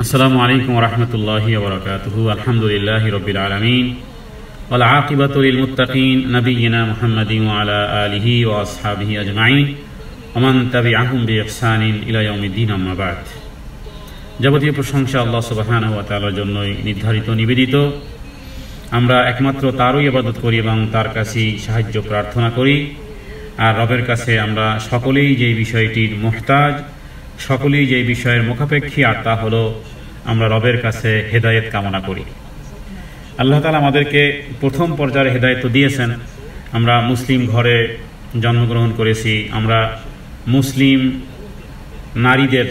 আসসালামু আলাইকুম ওয়া রাহমাতুল্লাহি ওয়া বারাকাতুহু। আলহামদুলিল্লাহি রাব্বিল আলামিন ওয়াল আকিবাতু লিল মুত্তাকিন নাবিয়িনা মুহাম্মাদিন ওয়া আলা আলিহি ওয়া আসহাবিহি আজমাইন ওয়া মান তাবিআহুম বিইহসানিন ইলা ইয়াউমিদ্দিন, আম্মা বা'দ। যাবতীয় প্রশংসা আল্লাহ সুবহানাহু ওয়া তাআলার জন্যই নির্ধারিত নিবেদিত। আমরা একমাত্র তারই ইবাদত করি এবং তার কাছেই সাহায্য প্রার্থনা করি। আর রবের কাছে আমরা সকলেই যেই বিষয়টির মুহতাজ, সকলেই যেই বিষয়ের মুখাপেক্ষী, আর তা হলো আমরা রবের কাছে হেদায়েত কামনা করি। আল্লাহ তাআলা আমাদেরকে প্রথম পর্যায়ে হেদায়েত দিয়েছেন। আমরা মুসলিম ঘরে জন্মগ্রহণ করেছি। আমরা মুসলিম নারীদের,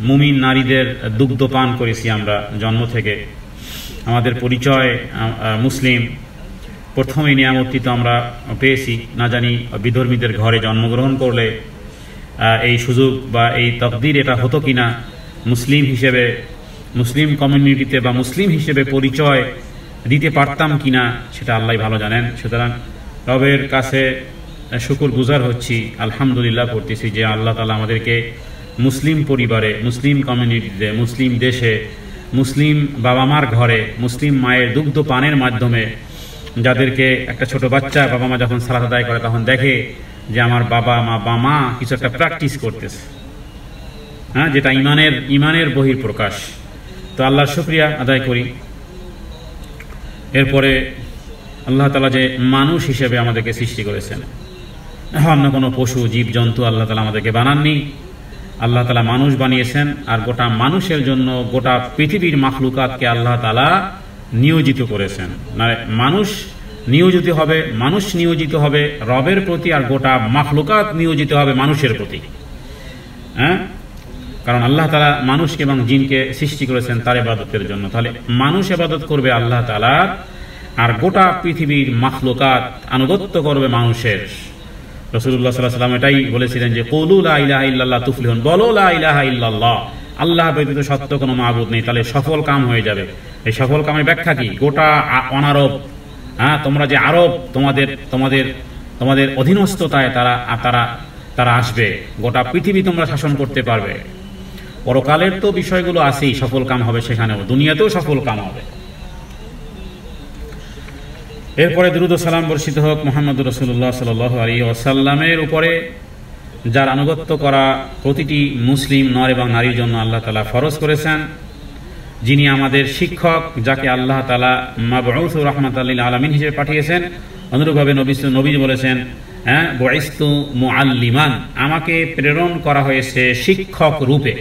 মুমিন নারীদের দুগ্ধ পান করেছি আমরা জন্ম থেকে। আমাদের পরিচয় মুসলিম। প্রথম এই নিয়ামতটি তো আমরা পেয়েছি। না জানি বিধর্মীদের ঘরে জন্মগ্রহণ করলে এই সুযোগ বা এই তকদির এটা হতো কিনা, মুসলিম হিসেবে, মুসলিম কমিউনিটিতে বা মুসলিম হিসেবে পরিচয় দিতে পারতাম কিনা, সেটা আল্লাহ ভালো জানেন। সুতরাং রবের কাছে শুকর গুজার হচ্ছি, আলহামদুলিল্লাহ করতেছি যে আল্লাহ তাআলা আমাদেরকে মুসলিম পরিবারে, মুসলিম কমিউনিটিতে, মুসলিম দেশে, মুসলিম বাবা মার ঘরে, মুসলিম মায়ের দুগ্ধ পানের মাধ্যমে, যাদেরকে একটা ছোট বাচ্চা বাবা মা যখন সালাত আদায় করে তখন দেখে যে আমার বাবা মা কিছু একটা প্র্যাকটিস করতেছে, হ্যাঁ, যেটা ইমানের বহির প্রকাশ। তো আল্লাহর শুকরিয়া আদায় করি। এরপরে আল্লাহ তাআলা যে মানুষ হিসেবে আমাদেরকে সৃষ্টি করেছেন, অন্য কোনো পশু জীব জন্তু আল্লাহ তাআলা আমাদেরকে বানাননি। আল্লাহ তাআলা মানুষ বানিয়েছেন। আর গোটা মানুষের জন্য গোটা পৃথিবীর মাখলুকাতকে আল্লাহ তাআলা নিয়োজিত করেছেন। মানে মানুষ নিয়োজিত হবে রবের প্রতি, আর গোটা মাখলুকাত নিয়োজিত হবে মানুষের প্রতি। হ্যাঁ, কারণ আল্লাহ তাআলা মানুষকে এবং জিনকে সৃষ্টি করেছেন তার ইবাদতের জন্য। তাহলে মানুষ ইবাদত করবে আল্লাহ তাআলার, আর গোটা পৃথিবীর মাখলুকাত আনুগত্য করবে মানুষের। রাসূলুল্লাহ সাল্লাল্লাহু আলাইহি ওয়াসাল্লাম এটাই বলেছিলেন যে কুলু লা ইলাহা ইল্লাল্লাহ তুফলিহুন, বলো লা ইলাহা ইল্লাল্লাহ, আল্লাহ ব্যতীত সত্য কোনো মাবুদ নেই, তাহলে সফল কাম হয়ে যাবে। এই সফল কামের ব্যাখ্যা কি? গোটা অনারব, হ্যাঁ, তোমরা যে আরব, তোমাদের অধীনস্থতায় তারা আসবে। গোটা পৃথিবী তোমরা শাসন করতে পারবে। পরকালের তো বিষয়গুলো আছেই, সফল কাম হবে সেখানেও, দুনিয়াতেও সফল কাম হবে। এরপরে দুরূদ ও সালাম বর্ষিত হোক মুহাম্মদুর রাসূলুল্লাহ সাল্লাল্লাহু আলাইহি ওয়াসাল্লামের উপরে, যার আনুগত্য করা প্রতিটি মুসলিম নর এবং নারীর জন্য আল্লাহ তাআলা ফরজ করেছেন। যিনি আমাদের শিক্ষক, যাকে আল্লাহ তাআলা মাবউস রাহমাতাল লিল আলামিন হিসেবে পাঠিয়েছেন। অনুরূপভাবে নবী বলেছেন, হ্যাঁ, বুইসতু মুআল্লিমান, আমাকে প্রেরণ করা হয়েছে শিক্ষক রূপে।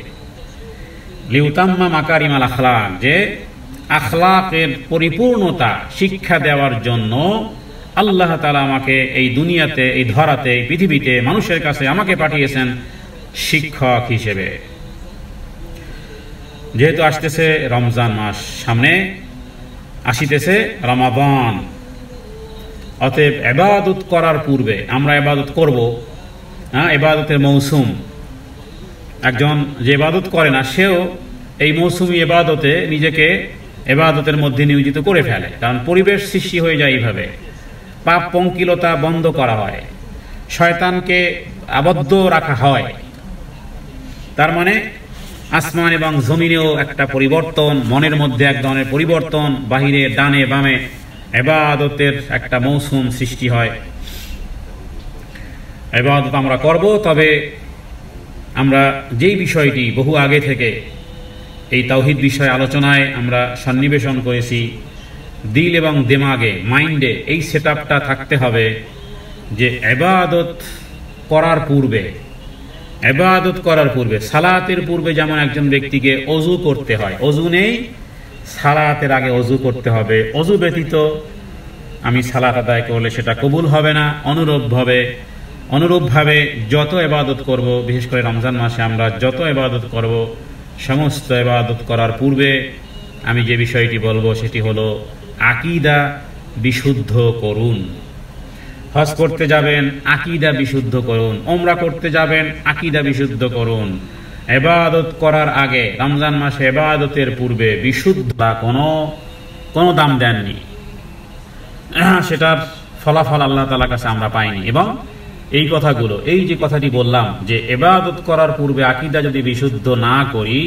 লিউতাম্মা মাকারিমাল আখলাক, যে আখলাকের পরিপূর্ণতা শিক্ষা দেওয়ার জন্য আল্লাহ তাআলা আমাকে এই দুনিয়াতে, এই ধরাতে, এই পৃথিবীতে মানুষের কাছে আমাকে পাঠিয়েছেন শিক্ষক হিসেবে। যেহেতু আসতেছে রমজান মাস, সামনে আসিতেছে রমাদান, অতএব ইবাদত করার পূর্বে আমরা ইবাদত করব। হ্যাঁ, ইবাদতের মৌসুম। একজন যে ইবাদত করে না, সেও এই মৌসুমি ইবাদতে নিজেকে ইবাদতের মধ্যে নিয়োজিত করে ফেলে। কারণ পরিবেশ সৃষ্টি হয়ে যায় এইভাবে। পাপ পঙ্কিলতা বন্ধ করা হয়, শয়তানকে আবদ্ধ রাখা হয়। তার মানে আসমান এবং জমিনেও একটা পরিবর্তন, মনের মধ্যে এক ধরনের পরিবর্তন, বাহিরে ডানে বামে ইবাদতের একটা মৌসুম সৃষ্টি হয়। ইবাদত আমরা করব, তবে আমরা যেই বিষয়টি বহু আগে থেকে এই তাওহীদ বিষয় আলোচনায় আমরা সন্নিবেশন করেছি, দিল এবং দিমাগে, মাইন্ডে এই সেটআপটা থাকতে হবে যে ইবাদত করার পূর্বে, সালাতের পূর্বে যেমন একজন ব্যক্তিকে ওযু করতে হয়, ওযু নেই, সালাতের আগে ওযু করতে হবে। ওযু ব্যতীত আমি সালাত আদায় করলে সেটা কবুল হবে না। অনুরূপভাবে যত ইবাদত করব, বিশেষ করে রমজান মাসে আমরা যত ইবাদত করব, সমস্ত ইবাদত করার পূর্বে আমি যে বিষয়টি বলবো সেটি হলো আকীদা বিশুদ্ধ করুন। হজ করতে যাবেন, আকীদা বিশুদ্ধ করুন। উমরা করতে যাবেন, আকীদা বিশুদ্ধ করুন। ইবাদত করার আগে, রমজান মাসে ইবাদতের পূর্বে বিশুদ্ধ কোনো দাম দেননি, সেটার ফলাফল আল্লাহ তাআলার কাছে আমরা পাইনি। এবং এই কথাগুলো, এই যে কথাটি বললাম যে ইবাদত করার পূর্বে আকীদা যদি বিশুদ্ধ না করি,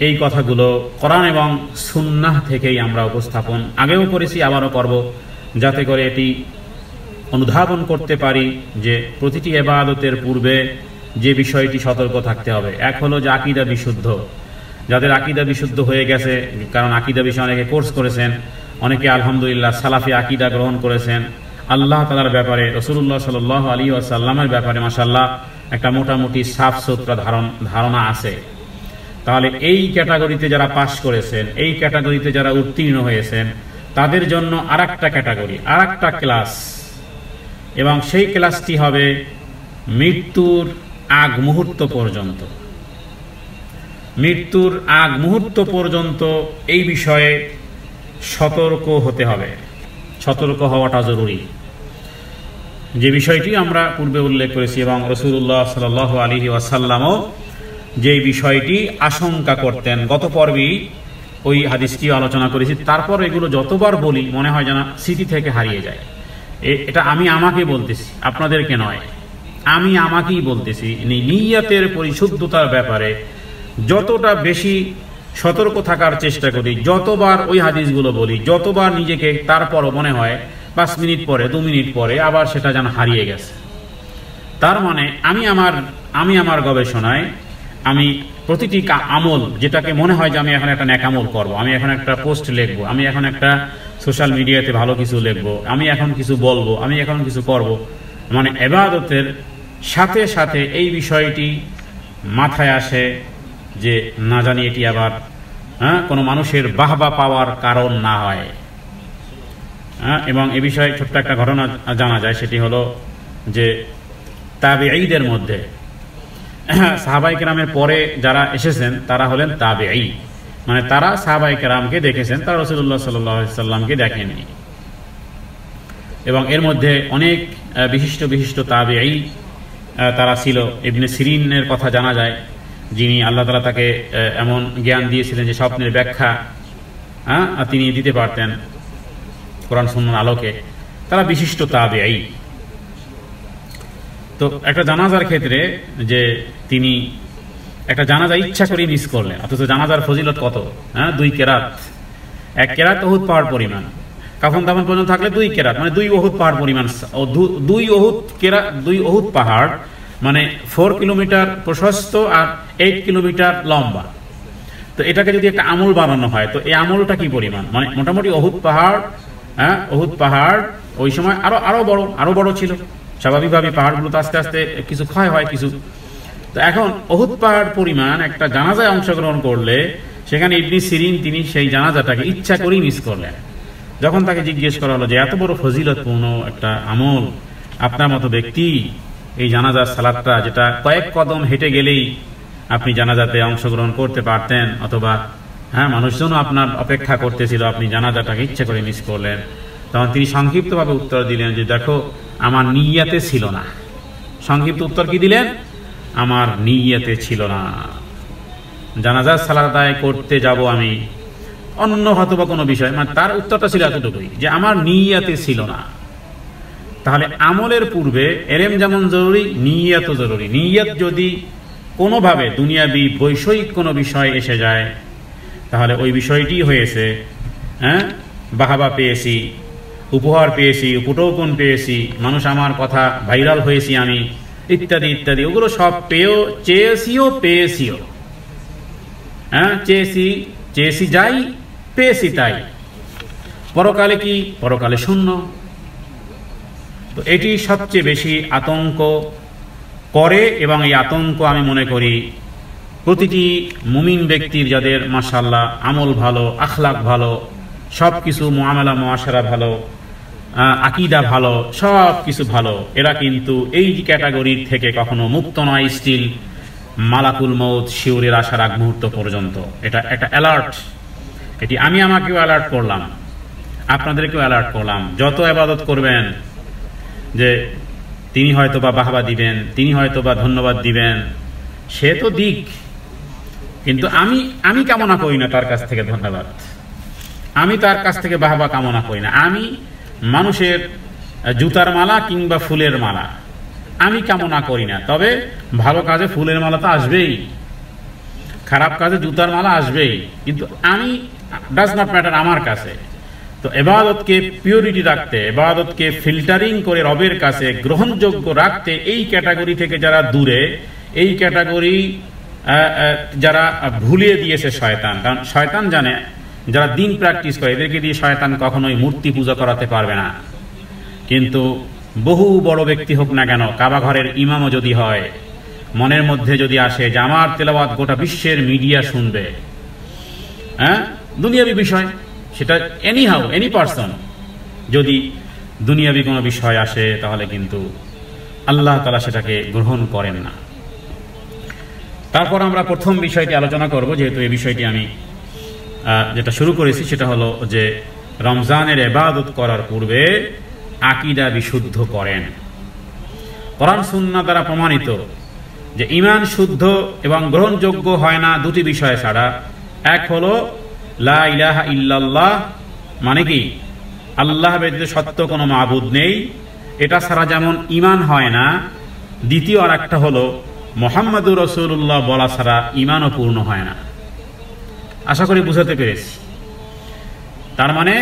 এই কথাগুলো কোরআন এবং সুন্নাহ থেকেই আমরা উপস্থাপন আগেও করেছি, আবারও করব, যাতে করে এটি অনুধাবন করতে পারি যে প্রতিটি ইবাদতের পূর্বে যে বিষয়টি সতর্ক থাকতে হবে। এক হলো যে আকীদা বিশুদ্ধ। যাদের আকীদা বিশুদ্ধ হয়ে গেছে, কারণ আকীদা বিষয়ে অনেকে কোর্স করেছেন, অনেকে আলহামদুলিল্লাহ সালাফি আকীদা গ্রহণ করেছেন, আল্লাহ তাআলার ব্যাপারে, রাসূলুল্লাহ সাল্লাল্লাহু আলাইহি ওয়াসাল্লামের ব্যাপারে মাশাআল্লাহ একটা মোটামুটি সাফ সুতরা ধারণা আছে। তাহলে এই ক্যাটাগরিতে যারা পাশ করেছেন, এই ক্যাটাগরিতে যারা উত্তীর্ণ হয়েছেন, তাদের জন্য আরেকটা ক্যাটাগরি, আরেকটা ক্লাস, এবং সেই ক্লাসটি হবে মৃত্যুর আগ মুহূর্ত পর্যন্ত। মৃত্যুর আগ মুহূর্ত পর্যন্ত এই বিষয়ে সতর্ক হতে হবে, সতর্ক হওয়াটা জরুরি। যে বিষয়টি আমরা পূর্বে উল্লেখ করেছি এবং রাসূলুল্লাহ সাল্লাল্লাহু আলাইহি ওয়াসাল্লামও যে বিষয়টি আশঙ্কা করতেন, গত পর্বেই ওই হাদিসটি আলোচনা করেছি। তারপর এগুলো যতবার বলি মনে হয় যেন স্মৃতি থেকে হারিয়ে যায়। এটা আমি আমাকে বলতেছি, আপনাদেরকে নয়, আমি আমাকেই বলতেছি। নিয়তের পরিশুদ্ধতার ব্যাপারে যতটা বেশি সতর্ক থাকার চেষ্টা করি, যতবার ওই হাদিসগুলো বলি, যতবার নিজেকে, তারপরও মনে হয় 5 মিনিট পরে, 2 মিনিট পরে আবার সেটা যেন হারিয়ে গেছে। তার মানে আমি আমার গবেষণায় আমি প্রতিটি আমল, যেটাকে মনে হয় যে আমি এখন একটা নেকামল করব, আমি এখন একটা পোস্ট লিখবো, আমি এখন একটা সোশ্যাল মিডিয়াতে ভালো কিছু লিখবো, আমি এখন কিছু বলবো, আমি এখন কিছু করব, মানে ইবাদতের সাথে সাথে এই বিষয়টি মাথায় আসে যে না জানি এটি আবার কোনো মানুষের বাহবা পাওয়ার কারণ না হয়। এবং এ বিষয়ে ছোট্ট একটা ঘটনা জানা যায়, সেটি হলো যে তাবেঈদের মধ্যে সাহাবায়ে কেরামের পরে যারা এসেছেন তারা হলেন তাবেঈ, মানে তারা সাহাবায়ে কেরামকে দেখেছেন, তারা রাসূলুল্লাহ সাল্লাল্লাহু আলাইহি ওয়াসাল্লামকে দেখেননি। এবং এর মধ্যে অনেক বিশিষ্ট বিশিষ্ট তাবেঈ তারা ছিল। ইবনে সিরিনের কথা জানা যায়, যিনি আল্লাহ তাআলা তাকে এমন জ্ঞান দিয়েছিলেন যে স্বপ্নের ব্যাখ্যা তিনি দিতে পারতেন কোরআন সুন্নাহর আলোকে। তারা বিশিষ্ট তাবেঈ। তো একটা জানাজার ক্ষেত্রে যে তিনি একটা জানাজা ইচ্ছা করে মিস করলেন, অথচ জানাজার ফজিলত কত, 2 কেরাত, 1 কেরাত উহুদ পাহাড় পরিমাণ, কখন তখন পর্যন্ত থাকলে 2 কেরাত, মানে 2 উহুদ পাহাড় পরিমাণ, 2 উহুদ কেরাত, 2 উহুদ পাহাড় মানে 4 কিলোমিটার প্রশস্ত আর 8 কিলোমিটার লম্বা। তো এটাকে যদি একটা আমল বানানো হয়, তো এই আমলটা কি পরিমাণ, মানে মোটামুটি উহুদ পাহাড় ওই সময় আরো বড় ছিল। স্বাভাবিকভাবে পাহাড়গুলো তো আস্তে আস্তে কিছু ক্ষয় হয় কিছু। তো এখন উহুদ পাহাড় পরিমাণ একটা জানাজায় অংশগ্রহণ করলে সেখানে ইবনে সিরিন তিনি সেই জানাজাটাকে ইচ্ছা করেই মিস করলেন। যখন তাকে জিজ্ঞেস করা হলো যে এত বড় ফজিলতপূর্ণ একটা আমল, আপনার মতো ব্যক্তি এই জানাজার সালাতটা, যেটা কয়েক কদম হেঁটে গেলেই আপনি জানাজাতে অংশগ্রহণ করতে পারতেন, অথবা মানুষজনও আপনার অপেক্ষা করতেছিল, আপনি জানাজাটাকে ইচ্ছা করে মিস করলেন। তখন তিনি সংক্ষিপ্তভাবে উত্তর দিলেন যে দেখো, আমার নিয়তে ছিল না। সংক্ষিপ্ত উত্তর কি দিলেন? আমার নিয়তে ছিল না। জানাজার সালাত আদায় করতে যাব আমি, অন্য হয়তো বা কোনো বিষয়, মানে তার উত্তরটা ছিল এতটুকুই যে আমার নিয়তে ছিল না। তাহলে আমলের পূর্বে এলেম যেমন জরুরি, নিয়তও জরুরি। নিয়ত যদি কোনোভাবে দুনিয়াবি বৈষয়িক কোনো বিষয় এসে যায়, তাহলে ওই বিষয়টি হয়েছে বাহাবা পেয়েছি, উপহার পেয়েছি, উপটোকন পেয়েছি, মানুষ আমার কথা ভাইরাল হয়েছি আমি, ইত্যাদি ইত্যাদি, ওগুলো সব পেয়েছিও চেয়েছি যাই, পেয়েছি তাই। পরকালে কি? পরকালে শূন্য। তো এটি সবচেয়ে বেশি আতঙ্ক করে, এবং এই আতঙ্ক আমি মনে করি প্রতিটি মুমিন ব্যক্তির, যাদের মাশাআল্লাহ আমল ভালো, আখলাক ভালো, সব কিছু মুআমালা মুআশারা ভালো, আকীদা ভালো, সব কিছু ভালো, এরা কিন্তু এই ক্যাটাগরির থেকে কখনো মুক্ত নয়। স্টিল মালাকুল মউত শিউরের আসার আগ মুহূর্ত পর্যন্ত এটা একটা অ্যালার্ট। এটি আমি আমাকেও অ্যালার্ট করলাম, আপনাদেরকেও অ্যালার্ট করলাম। যত ইবাদত করবেন, যে তিনি হয়তো বা বাহবা দিবেন, তিনি হয়তো বা ধন্যবাদ দিবেন, সে তো দিক, কিন্তু আমি কামনা করি না তার কাছ থেকে ধন্যবাদ, আমি তার কাছ থেকে বাহবা কামনা করি না। আমি মানুষের জুতার মালা কিংবা ফুলের মালা আমি কামনা করি না, তবে ভালো কাজে ফুলের মালা তো আসবেই। খারাপ কাজে জুতার মালা আসবেই, কিন্তু আমি ডাজ নট ম্যাটার আমার কাছে। তো ইবাদতকে পিওরিটি রাখতে, ইবাদতকে ফিল্টারিং করে রবের কাছে গ্রহণযোগ্য রাখতে এই ক্যাটাগরি থেকে যারা দূরে, এই ক্যাটাগরি যারা ভুলিয়ে দিয়েছে শয়তান। কারণ শয়তান জানে যারা দিন প্র্যাকটিস করে এদেরকে দিয়ে শয়তান কখনোই মূর্তি পূজা করাতে পারবে না। কিন্তু বহু বড় ব্যক্তি হোক না কেন, কাবা ঘরের ইমামও যদি হয়, মনের মধ্যে যদি আসে যে আমার তেলাওয়াত গোটা বিশ্বের মিডিয়া শুনবে, হ্যাঁ, দুনিয়াবি বিষয়, সেটা এনিহাউ এনি পারসন যদি দুনিয়াবি কোনো বিষয় আসে, তাহলে কিন্তু আল্লাহ তাআলা সেটাকে গ্রহণ করেন না। তারপর আমরা প্রথম বিষয়টি আলোচনা করব, যেহেতু এই বিষয়টি আমি যেটা শুরু করেছি সেটা হলো যে রমজানের ইবাদত করার পূর্বে আকীদা বিশুদ্ধ করেন। কোরআন সুন্নাহ দ্বারা প্রমাণিত যে ঈমান শুদ্ধ এবং গ্রহণযোগ্য হয় না দুটি বিষয় ছাড়া। এক হলো লা ইলাহা ইল্লাল্লাহ, মানে কি আল্লাহ ব্যতীত সত্য কোনো মাবুদ নেই, এটা ছাড়া যেমন ঈমান হয় না। দ্বিতীয় আর একটা হলো মুহাম্মাদুর রাসূলুল্লাহ বলা ছাড়া ঈমানও পূর্ণ হয় না। আশা করি বুঝাতে পেরেছি। তার মানে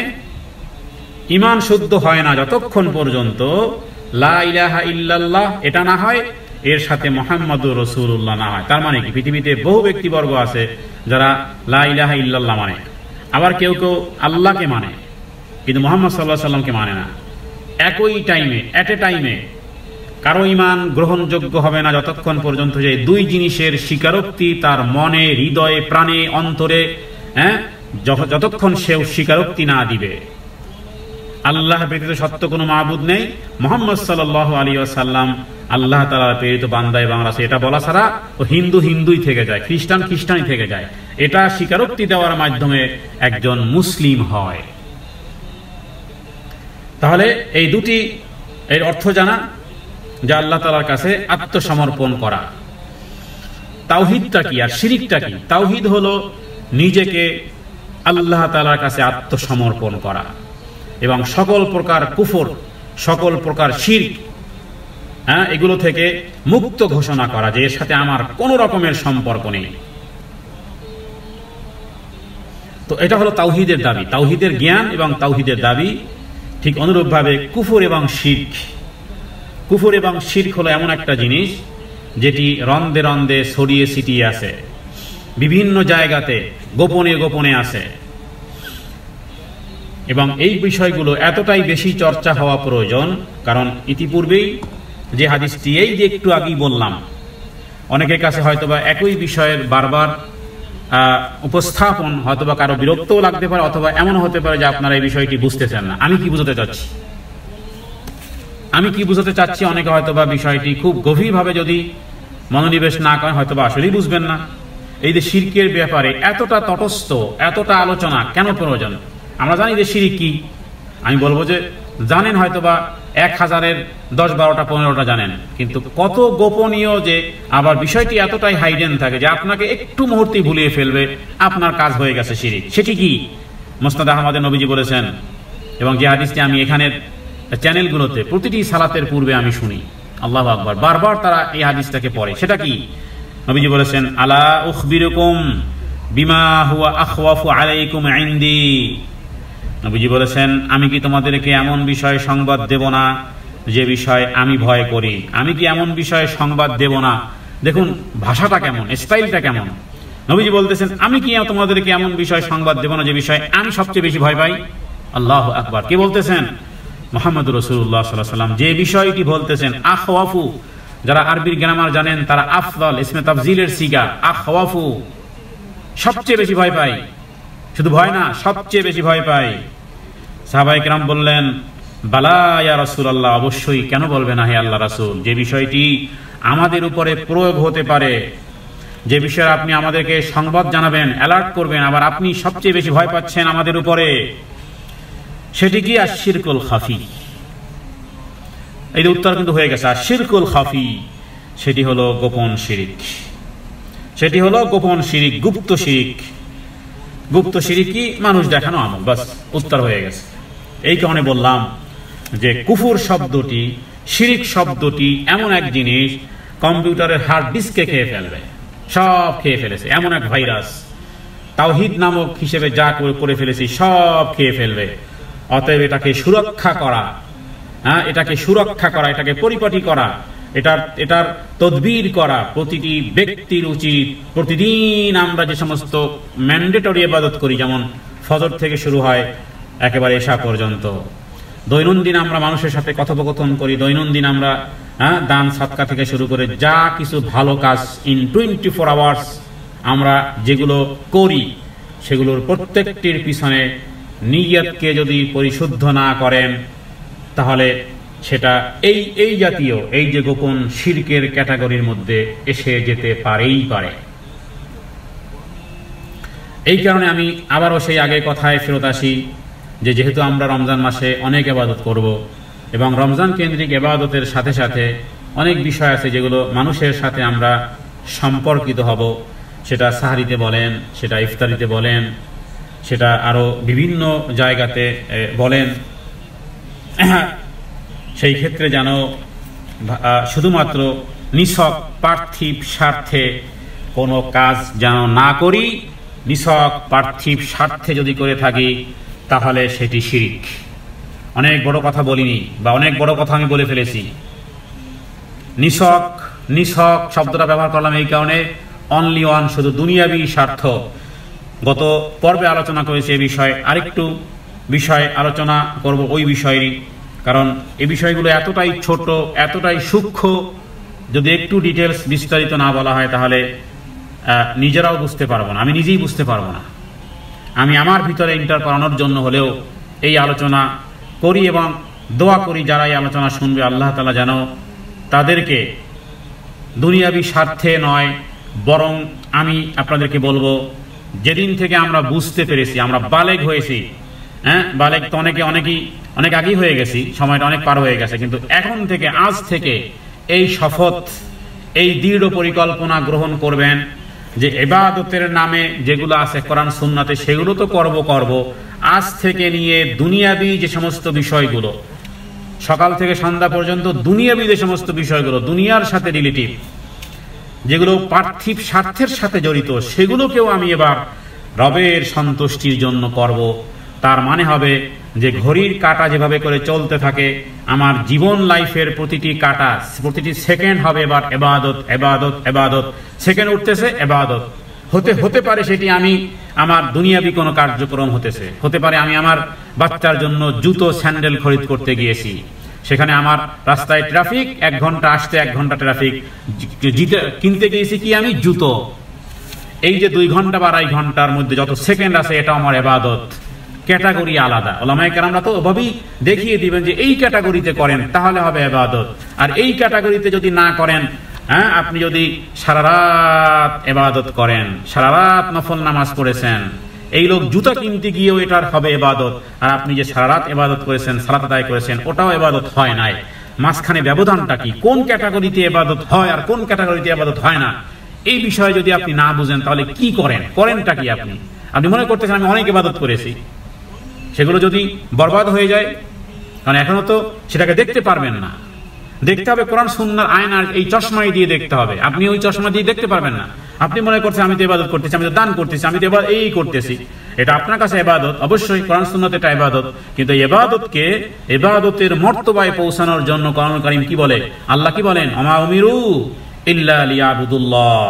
ঈমান শুদ্ধ হয় না যতক্ষণ পর্যন্ত লা ইলাহা ইল্লাল্লাহ এটা না হয়, এর সাথে মুহাম্মাদুর রাসূলুল্লাহ না হয়। তার মানে কি পৃথিবীতে বহু ব্যক্তিবর্গ আছে যারা লা ইলাহা ইল্লাল্লাহ মানে, আবার কেউ কেউ আল্লাহকে মানে কিন্তু মুহাম্মদ সাল্লাল্লাহু আলাইহি ওয়াসাল্লামকে মানে না। একই টাইমে, এট এ টাইমে কারো ঈমান গ্রহণযোগ্য হবে না যতক্ষণ পর্যন্ত যে দুই জিনিসের স্বীকারোক্তি তার মনে, হৃদয়ে, প্রাণে, অন্তরে, যতক্ষণ সেও স্বীকারোক্তি না দিবে আল্লাহ ব্যতীত সত্য কোনো মাবুদ নেই, মুহাম্মদ সাল্লাল্লাহু আলাইহি ওয়াসাল্লাম আল্লাহ তাআলার প্রেরিত বান্দা এবং রাসূল, এটা বলা ছাড়া ও হিন্দুই থেকে যায়, খ্রিস্টানই থেকে যায়। এটা স্বীকারোক্তি দেওয়ার মাধ্যমে একজন মুসলিম হয়। তাহলে এই দুটি এর অর্থ জানা যে আল্লাহ তাআলার কাছে আত্মসমর্পণ করা। তাওহীদটা কি আর শিরকটা কি? তাওহীদ হলো নিজেকে আল্লাহ তাআলার কাছে আত্মসমর্পণ করা এবং সকল প্রকার কুফর, সকল প্রকার শিরক, এগুলো থেকে মুক্ত ঘোষণা করা যে এর সাথে আমার কোনো রকমের সম্পর্ক নেই। তো এটা হলো তাওহীদের দাবি, তাওহীদের জ্ঞান এবং তাওহীদের দাবি। ঠিক অনুরূপভাবে কুফর এবং শিরক, কুফর এবং শিরক হলো এমন একটা জিনিস যেটি রন্দে রন্দে ছড়িয়ে ছিটিয়ে আছে, বিভিন্ন জায়গাতে গোপনে গোপনে আছে, এবং এই বিষয়গুলো এতটাই বেশি চর্চা হওয়া প্রয়োজন। কারণ ইতিপূর্বেই যে হাদিসটি এই যে একটু আগেই বললাম, অনেকের কাছে হয়তোবা একই বিষয়ের বারবার উপস্থাপন হয়তোবা কারো বিরক্তও লাগতে পারে, অথবা এমন হতে পারে যে আপনারা এই বিষয়টি বুঝতেছেন না। আমি কি বুঝাতে চাচ্ছি অনেকে হয়তোবা বিষয়টি খুব গভীরভাবে যদি মনোনিবেশ না করেন হয়তোবা আসলেই বুঝবেন না। এই যে শিরকের ব্যাপারে এতটা তটস্থ, এতটা আলোচনা কেন প্রয়োজন? আমরা জানি যে শিরক কি, আমি বলবো যে জানেন হয়তোবা 1000-এর 10-12টা 15টা জানেন, কিন্তু কত গোপনীয় যে আবার বিষয়টি এতটাই হাইডেন থাকে যে আপনাকে একটু মুহূর্তে ভুলিয়ে ফেলবে, আপনার কাজ হয়ে গেছে শিরক। সেটি কি? মুসনাদ আহমদে নবীজি বলেছেন, এবং যে হাদিসটি আমি এখানের চ্যানেলগুলোতে প্রতিটি সালাতের পূর্বে আমি শুনি, আল্লাহু আকবার, বারবার তারা এই হাদিসটাকে পড়ে। সেটা কি? নবীজি বলেছেন, আলা উখবিরুকুম বিমা হুয়া আখওয়াফু আলাইকুম ইনদি। নবীজি বলেছেন, আমি কি তোমাদেরকে এমন বিষয়ে সংবাদ দেব না যে বিষয় আমি ভয় করি? আমি কি এমন বিষয়ে সংবাদ দেব না? দেখুন ভাষাটা কেমন, স্টাইলটা কেমন। নবীজি বলতেছেন, আমি কি তোমাদেরকে এমন বিষয়ে সংবাদ দেব না যে বিষয়ে আমি সবচেয়ে বেশি ভয় পাই? আল্লাহু আকবার। কে বলতেছেন? মুহাম্মদুর রাসূলুল্লাহ সাল্লাল্লাহু আলাইহি ওয়াসাল্লাম। যে বিষয়টি বলতেছেন আখওয়াফু, যারা আরবির গ্রামার জানেন তারা আফদল ইসমে তাফজিলের সিগা, আখওয়াফু সবচেয়ে বেশি ভয় পাই, শুধু ভয় না সবচেয়ে বেশি ভয় পাই। সাহাবায়ে কেরাম বললেন, বালা ইয়া রাসূলুল্লাহ, অবশ্যই, কেন বলবে না হে আল্লাহ রাসূল, যে বিষয়টি আমাদের উপরে প্রয়োগ হতে পারে, যে বিষয়ে আপনি আমাদেরকে সংবাদ জানাবেন, অ্যালার্ট করবেন, আবার আপনি সবচেয়ে বেশি ভয় পাচ্ছেন আমাদের উপরে, সেটি কি? আশ-শিরকুল খাফি। এই যে উত্তর কিন্তু হয়ে গেছে, আশ-শিরকুল খাফি, সেটি হলো গোপন শিরক, সেটি হলো গোপন শিরক, গুপ্ত শিরক। গুপ্ত শিরক কি? মানুষ দেখানো আমল, বাস উত্তর হয়ে গেছে। এই কারণে বললাম যে কুফর শব্দটি, শিরক শব্দটি এমন এক জিনিস কম্পিউটারের হার্ড ডিস্কে খেয়ে ফেলবে। সব খেয়ে ফেলেছে। এমন এক ভাইরাস তাওহীদ নামক হিসেবে যা করে ফেলেছি সব খেয়ে ফেলবে। অতএব এটাকে সুরক্ষা করা, এটাকে সুরক্ষা করা, এটাকে পরিপাটি করা, এটার তদবির করা প্রতিটি ব্যক্তির উচিত। প্রতিদিন আমরা যে সমস্ত ম্যান্ডেটরি ইবাদত করি, যেমন ফজর থেকে শুরু হয় একেবারে এশা পর্যন্ত, দৈনন্দিন আমরা মানুষের সাথে কথোপকথন করি, দৈনন্দিন আমরা দান সদকা থেকে শুরু করে যা কিছু ভালো কাজ ইন 24 আওয়ার্স আমরা যেগুলো করি, সেগুলোর প্রত্যেকটির পিছনে নিয়তকে যদি পরিশুদ্ধ না করেন, তাহলে সেটা এই জাতীয় এই যে গোপন শিরকের ক্যাটাগরির মধ্যে এসে যেতে পারেই পারে। এই কারণে আমি আবারও সেই আগের কথায় ফেরত আসি যে যেহেতু আমরা রমজান মাসে অনেক ইবাদত করব এবং রমজান কেন্দ্রিক ইবাদতের সাথে সাথে অনেক বিষয় আছে যেগুলো মানুষের সাথে আমরা সম্পর্কিত হব, সেটা সাহারিতে বলেন, সেটা ইফতারিতে বলেন, সেটা আরও বিভিন্ন জায়গাতে বলেন, সেই ক্ষেত্রে যেন শুধুমাত্র নিছক পার্থিব স্বার্থে কোনো কাজ যেন না করি। নিছক পার্থিব স্বার্থে যদি করে থাকি তাহলে সেটি শিরক। অনেক বড় কথা বলিনি বা অনেক বড় কথা আমি বলে ফেলেছি। নিছক শব্দটা ব্যবহার করলাম এই কারণে, অনলি ওয়ান, শুধু দুনিয়াবি স্বার্থ। গত পর্বে আলোচনা করেছি এই বিষয়ে, আরেকটু বিষয় আলোচনা করব ওই বিষয়েরই, কারণ এই বিষয়গুলো এতটাই ছোট, এতটাই সূক্ষ্ম, যদি একটু ডিটেলস বিস্তারিত না বলা হয় তাহলে নিজেরাও বুঝতে পারবো না, আমি নিজেই বুঝতে পারবো না। আমি আমার ভিতরে এন্টার করানোর জন্য হলেও এই আলোচনা করি এবং দোয়া করি যারা এই আলোচনা শুনবে আল্লাহ তাআলা যেন তাদেরকে দুনিয়াবি স্বার্থে নয়, বরং আমি আপনাদেরকে বলবো যেদিন থেকে আমরা বুঝতে পেরেছি, আমরা বালেগ হয়েছি, বালেগ তো অনেক আগেই হয়ে গেছি, সময়টা অনেক পার হয়ে গেছে, কিন্তু এখন থেকে, আজ থেকে এই শপথ, এই দৃঢ় পরিকল্পনা গ্রহণ করবেন যে ইবাদতের নামে যেগুলো আছে কোরআন সুন্নাতে সেগুলো তো করব, আজ থেকে নিয়ে দুনিয়াবি যে সমস্ত বিষয়গুলো, সকাল থেকে সন্ধ্যা পর্যন্ত দুনিয়াবি যে সমস্ত বিষয়গুলো, দুনিয়ার সাথে রিলেটিভ, যেগুলো পার্থিব স্বার্থের সাথে জড়িত, সেগুলোকেও আমি এবার রবের সন্তুষ্টির জন্য করব। তার মানে হবে যে ঘড়ির কাঁটা যেভাবে করে চলতে থাকে, আমার জীবন লাইফের প্রতিটি কাঁটা, প্রতিটি সেকেন্ড হবে এবার এবাদত, সেকেন্ড উঠতেছে এবাদত। হতে পারে সেটি আমি আমার দুনিয়াবি কোনো কার্যক্রম হতে পারে আমি আমার বাচ্চার জন্য জুতো স্যান্ডেল খরিদ করতে গিয়েছি, সেখানে আমার রাস্তায় ট্রাফিক, 1 ঘন্টা আসতে 1 ঘন্টা ট্রাফিক, কিনতে গিয়েছি কি আমি জুতো। এই যে 2 ঘন্টা বা 2.5 ঘন্টার মধ্যে যত সেকেন্ড আছে এটা আমার ইবাদত। ক্যাটাগরি আলাদা, ওলামায়ে কেরামরা তো ওভাবেই দেখিয়ে দিবেন যে এই ক্যাটাগরিতে করেন তাহলে হবে ইবাদত, আর এই ক্যাটাগরিতে যদি না করেন, আপনি যদি সারা রাত ইবাদত করেন, সারা রাত নফল নামাজ পড়েছেন, এই লোক জুতা কিনতে গিয়েও এটার হবে ইবাদত, আর আপনি যে সারা রাত ইবাদত করেছেন, সালাত আদায় করেছেন, ওটাও ইবাদত হয় নাই। মাঝখানে ব্যবধানটা কি, কোন ক্যাটাগরিতে ইবাদত হয় আর কোন ক্যাটাগরিতে ইবাদত হয় না, এই বিষয়ে যদি আপনি না বুঝেন তাহলে কি করেনটা কি? আপনি মনে করতেছেন আমি অনেক ইবাদত করেছি, সেগুলো যদি বরবাদ হয়ে যায়, কারণ এখনো তো সেটাকে দেখতে পারবেন না, দেখতে হবে কোরআন সুন্নাহর আয়নার এই চশমাই দিয়ে দেখতে হবে। আপনি ওই চশমা দিয়ে দেখতে পারবেন না। আপনি মনে করছেন আমি তো ইবাদত করতেছি, আমি তো দান করতেছি, আমি তো এই করতেছি, এটা আপনার কাছে ইবাদত, অবশ্যই কোরআন সুন্নাতে এটা ইবাদত, কিন্তু ইবাদতকে ইবাদতের মর্তবায় পৌঁছানোর জন্য কোরআন কারীম কি বলে? আল্লাহ কি বলেন? আমা উমিরু ইল্লা লিয়াবুদুল্লাহ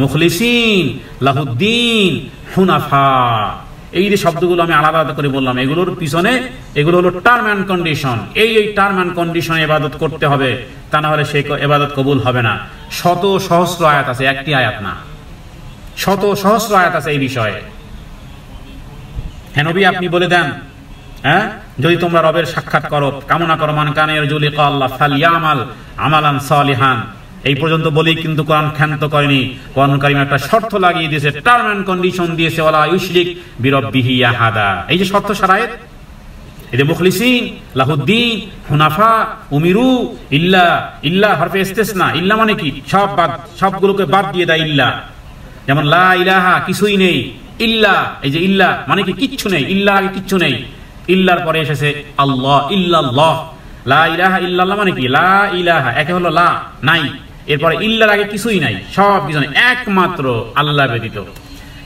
মুখলিসিন লাহুদ্দিন হুনাফা। এই যে শব্দগুলো আমি আলাদা আলাদা করে বললাম, এগুলোর পিছনে এগুলো হলো টার্ম অ্যান্ড কন্ডিশন। এই টার্ম অ্যান্ড কন্ডিশনে ইবাদত করতে হবে, তা না হলে সেই ইবাদত কবুল হবে না। শত সহস্র আয়াত আছে, একটি আয়াত না, শত সহস্র আয়াত আছে এই বিষয়ে। হ্যাঁ নবী, আপনি বলে দেন, যদি তোমরা রবের সাক্ষাৎ করো, কামনা করো, মান কানা ইয়ারজু লিকা আল্লাহ ফালইয়ামাল আমালান সালিহান, এই পর্যন্ত বলেই কিন্তু কোরআন ক্ষান্ত করেনি। কোরআন কারীম একটা শর্ত লাগিয়ে দিয়েছে, টার্ম এন্ড কন্ডিশন দিয়েছে, ওয়ালা ইউশরিক বিরাব্বিহি আহাদা। এই যে শর্ত শারায়েত, এই যে মুখলিসিন লাহুদ্দিন হুনাফা উমিরু ইল্লা হরফে ইস্তিসনা, ইল্লা মানে কি? সব বাদ, সবগুলোকে বাদ দিয়ে দেয় ইল্লা। যেমন লা ইলাহা, কিছুই নেই, ইল্লা, এই যে ইল্লা মানে কি? কিচ্ছু নেই, ইল্লা আগে কিচ্ছু নেই, ইল্লার পরে এসেছে আল্লাহ, ইল্লাল্লাহ। লা ইলাহা ইল্লাল্লাহ মানে কি? লা ইলাহা, একে হলো লা, নাই, এরপরে ইল্লার আগে কিছুই নাই, সব কিছু নাই, একমাত্র আল্লাহ ব্যতীত।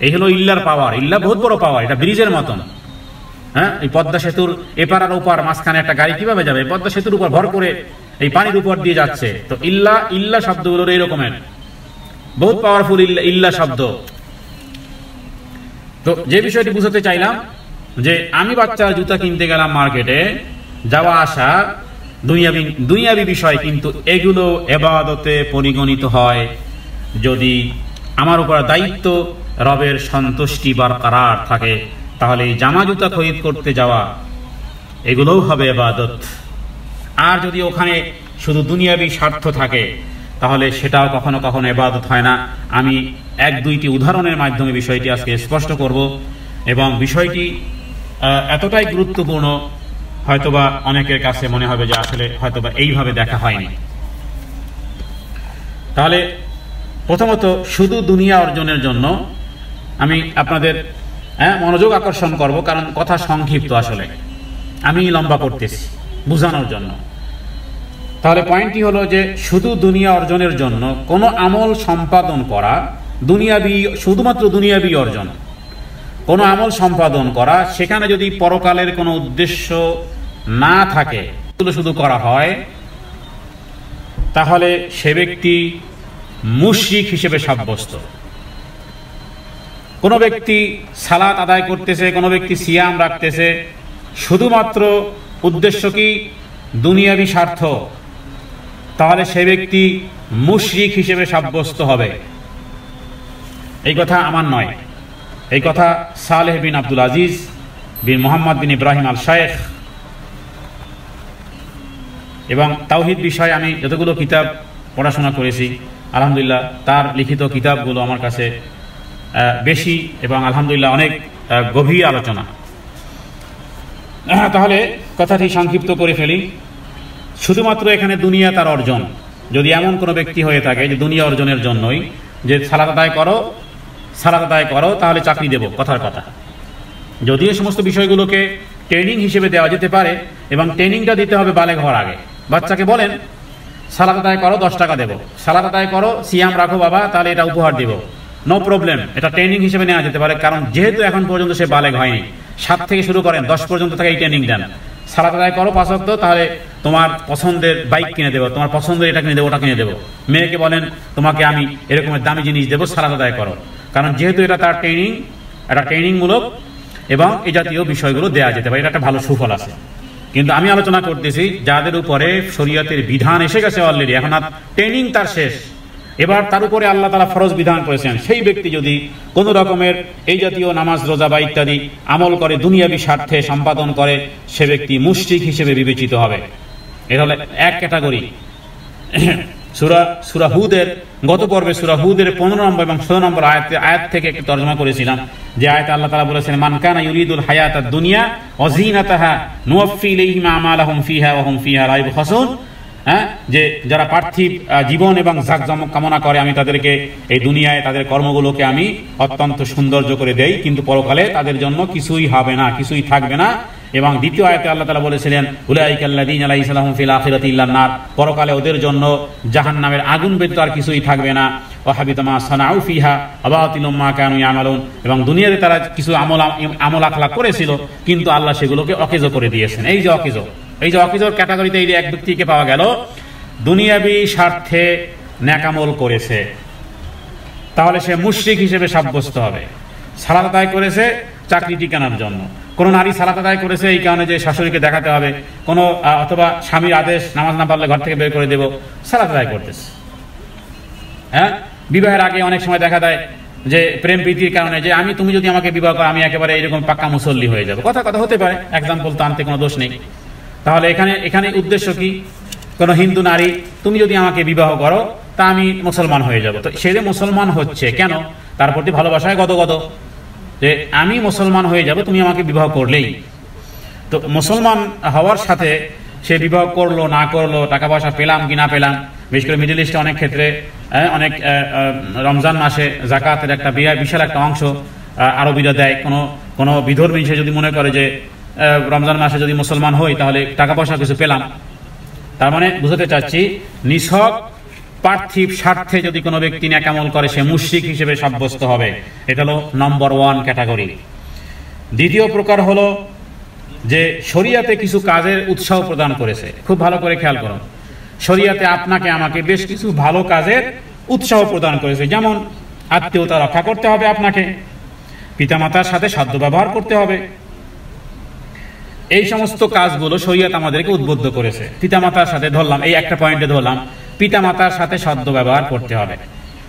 এই হলো ইল্লার পাওয়ার। ইল্লা বহুত বড় পাওয়ার, এটা ব্রিজের মতন। হ্যাঁ, এই পদ্মা সেতুর এপার আর ওপার মাঝখানে একটা গাড়ি কিভাবে যাবে? পদ্মা সেতুর উপর ভর করে এই পানির উপর দিয়ে যাচ্ছে। তো ইল্লা ইল্লা শব্দগুলোর এই রকমের বহুত পাওয়ারফুল ইল্লা শব্দ। তো যে বিষয়টি বুঝাতে চাইলাম যে আমি বাচ্চার জুতা কিনতে গেলাম মার্কেটে, যাওয়া আসা দুনিয়াবি বিষয়, কিন্তু এগুলো ইবাদতে পরিগণিত হয় যদি আমার উপর দায়িত্ব রবের সন্তুষ্টি বরকরার থাকে, তাহলে এই জামা জুতা খরিদ করতে যাওয়া এগুলোও হবে ইবাদত। আর যদি ওখানে শুধু দুনিয়াবি স্বার্থ থাকে তাহলে সেটাও কখনো কখনো ইবাদত হয় না। আমি এক দুইটি উদাহরণের মাধ্যমে বিষয়টি আজকে স্পষ্ট করব, এবং বিষয়টি এতটাই গুরুত্বপূর্ণ হয়তোবা অনেকের কাছে মনে হবে যে আসলে হয়তোবা এইভাবে দেখা হয়নি। তাহলে প্রথমত শুধু দুনিয়া অর্জনের জন্য আমি আপনাদের মনোযোগ আকর্ষণ করব, কারণ কথা সংক্ষিপ্ত, আসলে আমি লম্বা করতেছি বোঝানোর জন্য। তাহলে পয়েন্টটি হলো যে শুধু দুনিয়া অর্জনের জন্য কোনো আমল সম্পাদন করা, দুনিয়াবি, শুধুমাত্র দুনিয়াবি অর্জন, কোনো আমল সম্পাদন করা, সেখানে যদি পরকালের কোনো উদ্দেশ্য না থাকে, শুধু করা হয়, তাহলে সে ব্যক্তি মুশরিক হিসেবে সাব্যস্ত। কোনো ব্যক্তি সালাত আদায় করতেছে, কোনো ব্যক্তি সিয়াম রাখতেছে, শুধুমাত্র উদ্দেশ্য কি দুনিয়াবি স্বার্থ, তাহলে সে ব্যক্তি মুশরিক হিসেবে সাব্যস্ত হবে। এই কথা আমার নয়, এই কথা সালেহ বিন আব্দুল আজিজ বিন মোহাম্মদ বিন ইব্রাহিম আল শাইখ, এবং তাওহীদ বিষয়ে আমি যতগুলো কিতাব পড়াশোনা করেছি আলহামদুলিল্লাহ তার লিখিত কিতাবগুলো আমার কাছে বেশি, এবং আলহামদুলিল্লাহ অনেক গভীর আলোচনা। তাহলে কথাটি সংক্ষিপ্ত করে ফেলি। শুধুমাত্র এখানে দুনিয়া তার অর্জন, যদি এমন কোনো ব্যক্তি হয়ে থাকে যে দুনিয়া অর্জনের জন্যই যে সালাত আদায় করো তাহলে চাকরি দেব, কথার কথা। যদিও সমস্ত বিষয়গুলোকে ট্রেনিং হিসেবে দেওয়া যেতে পারে, এবং ট্রেনিংটা দিতে হবে বালেগ হওয়ার আগে। বাচ্চাকে বলেন সালাত আদায় করো 10 টাকা দেবো, সালাত আদায় করো, সিয়াম রাখো বাবা, তাহলে এটা উপহার দেব, নো প্রবলেম, এটা ট্রেনিং হিসেবে নেওয়া যেতে পারে। কারণ যেহেতু এখন পর্যন্ত সে বালেগ হয়নি, 7 থেকে শুরু করেন 10 পর্যন্ত থেকে এই ট্রেনিং দেন। সালাত আদায় করো 5 ওয়াক্ত, তাহলে তোমার পছন্দের বাইক কিনে দেবো, তোমার পছন্দের এটা কিনে দেবো, ওটা কিনে দেবো। মেয়েকে বলেন তোমাকে আমি এরকমের দামি জিনিস দেবো, সালাত আদায় করো। কারণ যেহেতু এটা তার ট্রেনিং, এটা ট্রেনিংমূলক, এবং এই জাতীয় বিষয়গুলো দেওয়া যেতে পারে, এটা একটা ভালো সুফল আছে। কিন্তু আমি আলোচনা করতেছি যাদের উপরে শরীয়তের বিধান এসে গেছে অলরেডি, এখন আর ট্রেনিং তার শেষ, এবার তার উপরে আল্লাহ তাআলা ফরজ বিধান করেছেন, সেই ব্যক্তি যদি কোনো রকমের এই জাতীয় নামাজ রোজা বা ইত্যাদি আমল করে দুনিয়াবি স্বার্থে সম্পাদন করে, সে ব্যক্তি মুশরিক হিসেবে বিবেচিত হবে। এটা হলো এক ক্যাটাগরি। সূরা হুদের গত পর্বে সূরা হুদের 15 নম্বর এবং 16 নম্বর আয়াত থেকে একটু তর্জমা করেছিলাম, যে আয়াতে আল্লাহ তাআলা বলেছেন মান কানা ইউরিদুল হায়াতাদ দুনিয়া ওয়া যিনাতাহা নুওয়াফি ইলাইহিম আমালাহুম ফিহা ওয়া হুম ফিহা লা ইউবখাসুন। যে যারা পার্থিব জীবন এবং জাকজমক কামনা করে, আমি তাদেরকে এই দুনিয়ায় তাদের কর্মগুলোকে আমি অত্যন্ত সৌন্দর্য করে দেই, কিন্তু পরকালে তাদের জন্য কিছুই হবে না, কিছুই থাকবে না। এবং দ্বিতীয় আয়াতে আল্লাহ তাআলা বলেছিলেন উলাইকাল্লাযীনা লাইসা লাহুম ফিল আখিরাতি ইল্লান নার, পরকালে ওদের জন্য জাহান্নামের আগুন ব্যতীত আর কিছুই থাকবে না। ওয়া হাবিতা মা সানাউ ফিহা ওয়া বাতিলুম মা কানু ইয়ামালুন, এবং দুনিয়াতে তারা কিছু আমল আখলাক করেছিল, কিন্তু আল্লাহ সেগুলোকে অকেজ করে দিয়েছেন। এই যে অকেজোর ক্যাটাগরিতে এই যে এক ব্যক্তিকে পাওয়া গেল, দুনিয়াবি স্বার্থে নেকামল করেছে, তাহলে সে মুশরিক হিসেবে সাব্যস্ত হবে। সালাত আদায় করেছে চাকরি টিকানোর জন্য, কোনো নারী সালাত আদায় করেছে এই কারণে যে শাশুড়িকে দেখাতে হবে, কোনো অথবা স্বামীর আদেশ নামাজ না পারলে ঘর থেকে বের করে দেব, সালাত আদায় করতেছে। বিবাহের আগে অনেক সময় দেখা দেয় যে প্রেম প্রীতির কারণে যে তুমি যদি আমাকে বিবাহ করো আমি একেবারে এরকম পাক্কা মুসল্লি হয়ে যাবো, কথা হতে পারে, এক্সাম্পল তো আনতে কোনো দোষ নেই। তাহলে এখানে উদ্দেশ্য কি? কোনো হিন্দু নারী তুমি যদি আমাকে বিবাহ করো তা আমি মুসলমান হয়ে যাব। তো সে যে মুসলমান হচ্ছে কেন? তার প্রতি ভালোবাসায় গদগদ, যে আমি মুসলমান হয়ে যাব তুমি আমাকে বিবাহ করলেই। তো মুসলমান হওয়ার সাথে সে বিবাহ করলো না করলো, টাকা পয়সা পেলাম কি না পেলাম, বিশেষ করে মিডল ইস্টে অনেক ক্ষেত্রে অনেক রমজান মাসে জাকাতের একটা বিশাল একটা অংশ আরবিরা দেয়। কোনো বিধর্মী সে যদি মনে করে যে রমজান মাসে যদি মুসলমান হই তাহলে টাকা পয়সা কিছু পেলাম, তার মানে বুঝাতে চাচ্ছি নিছক পার্থিব স্বার্থে যদি কোনো ব্যক্তি নেকামল করে সে মুশরিক হিসেবে সাব্যস্ত হবে। এটা হলো নম্বর 1 ক্যাটাগরি। দ্বিতীয় প্রকার হলো যে শরিয়াতে কিছু কাজের উৎসাহ প্রদান করেছে। খুব ভালো করে খেয়াল করুন, শরিয়াতে আপনাকে আমাকে বেশ কিছু ভালো কাজের উৎসাহ প্রদান করেছে। যেমন আত্মীয়তা রক্ষা করতে হবে, আপনাকে পিতামাতার সাথে সদ্ব্যবহার করতে হবে। এই সমস্ত কাজগুলো শরিয়ত আমাদেরকে উদ্বুদ্ধ করেছে। পিতামাতার সাথে ধরলাম, এই একটা পয়েন্টে ধরলাম, পিতামাতার সাথে সদ্ব্যবহার করতে হবে।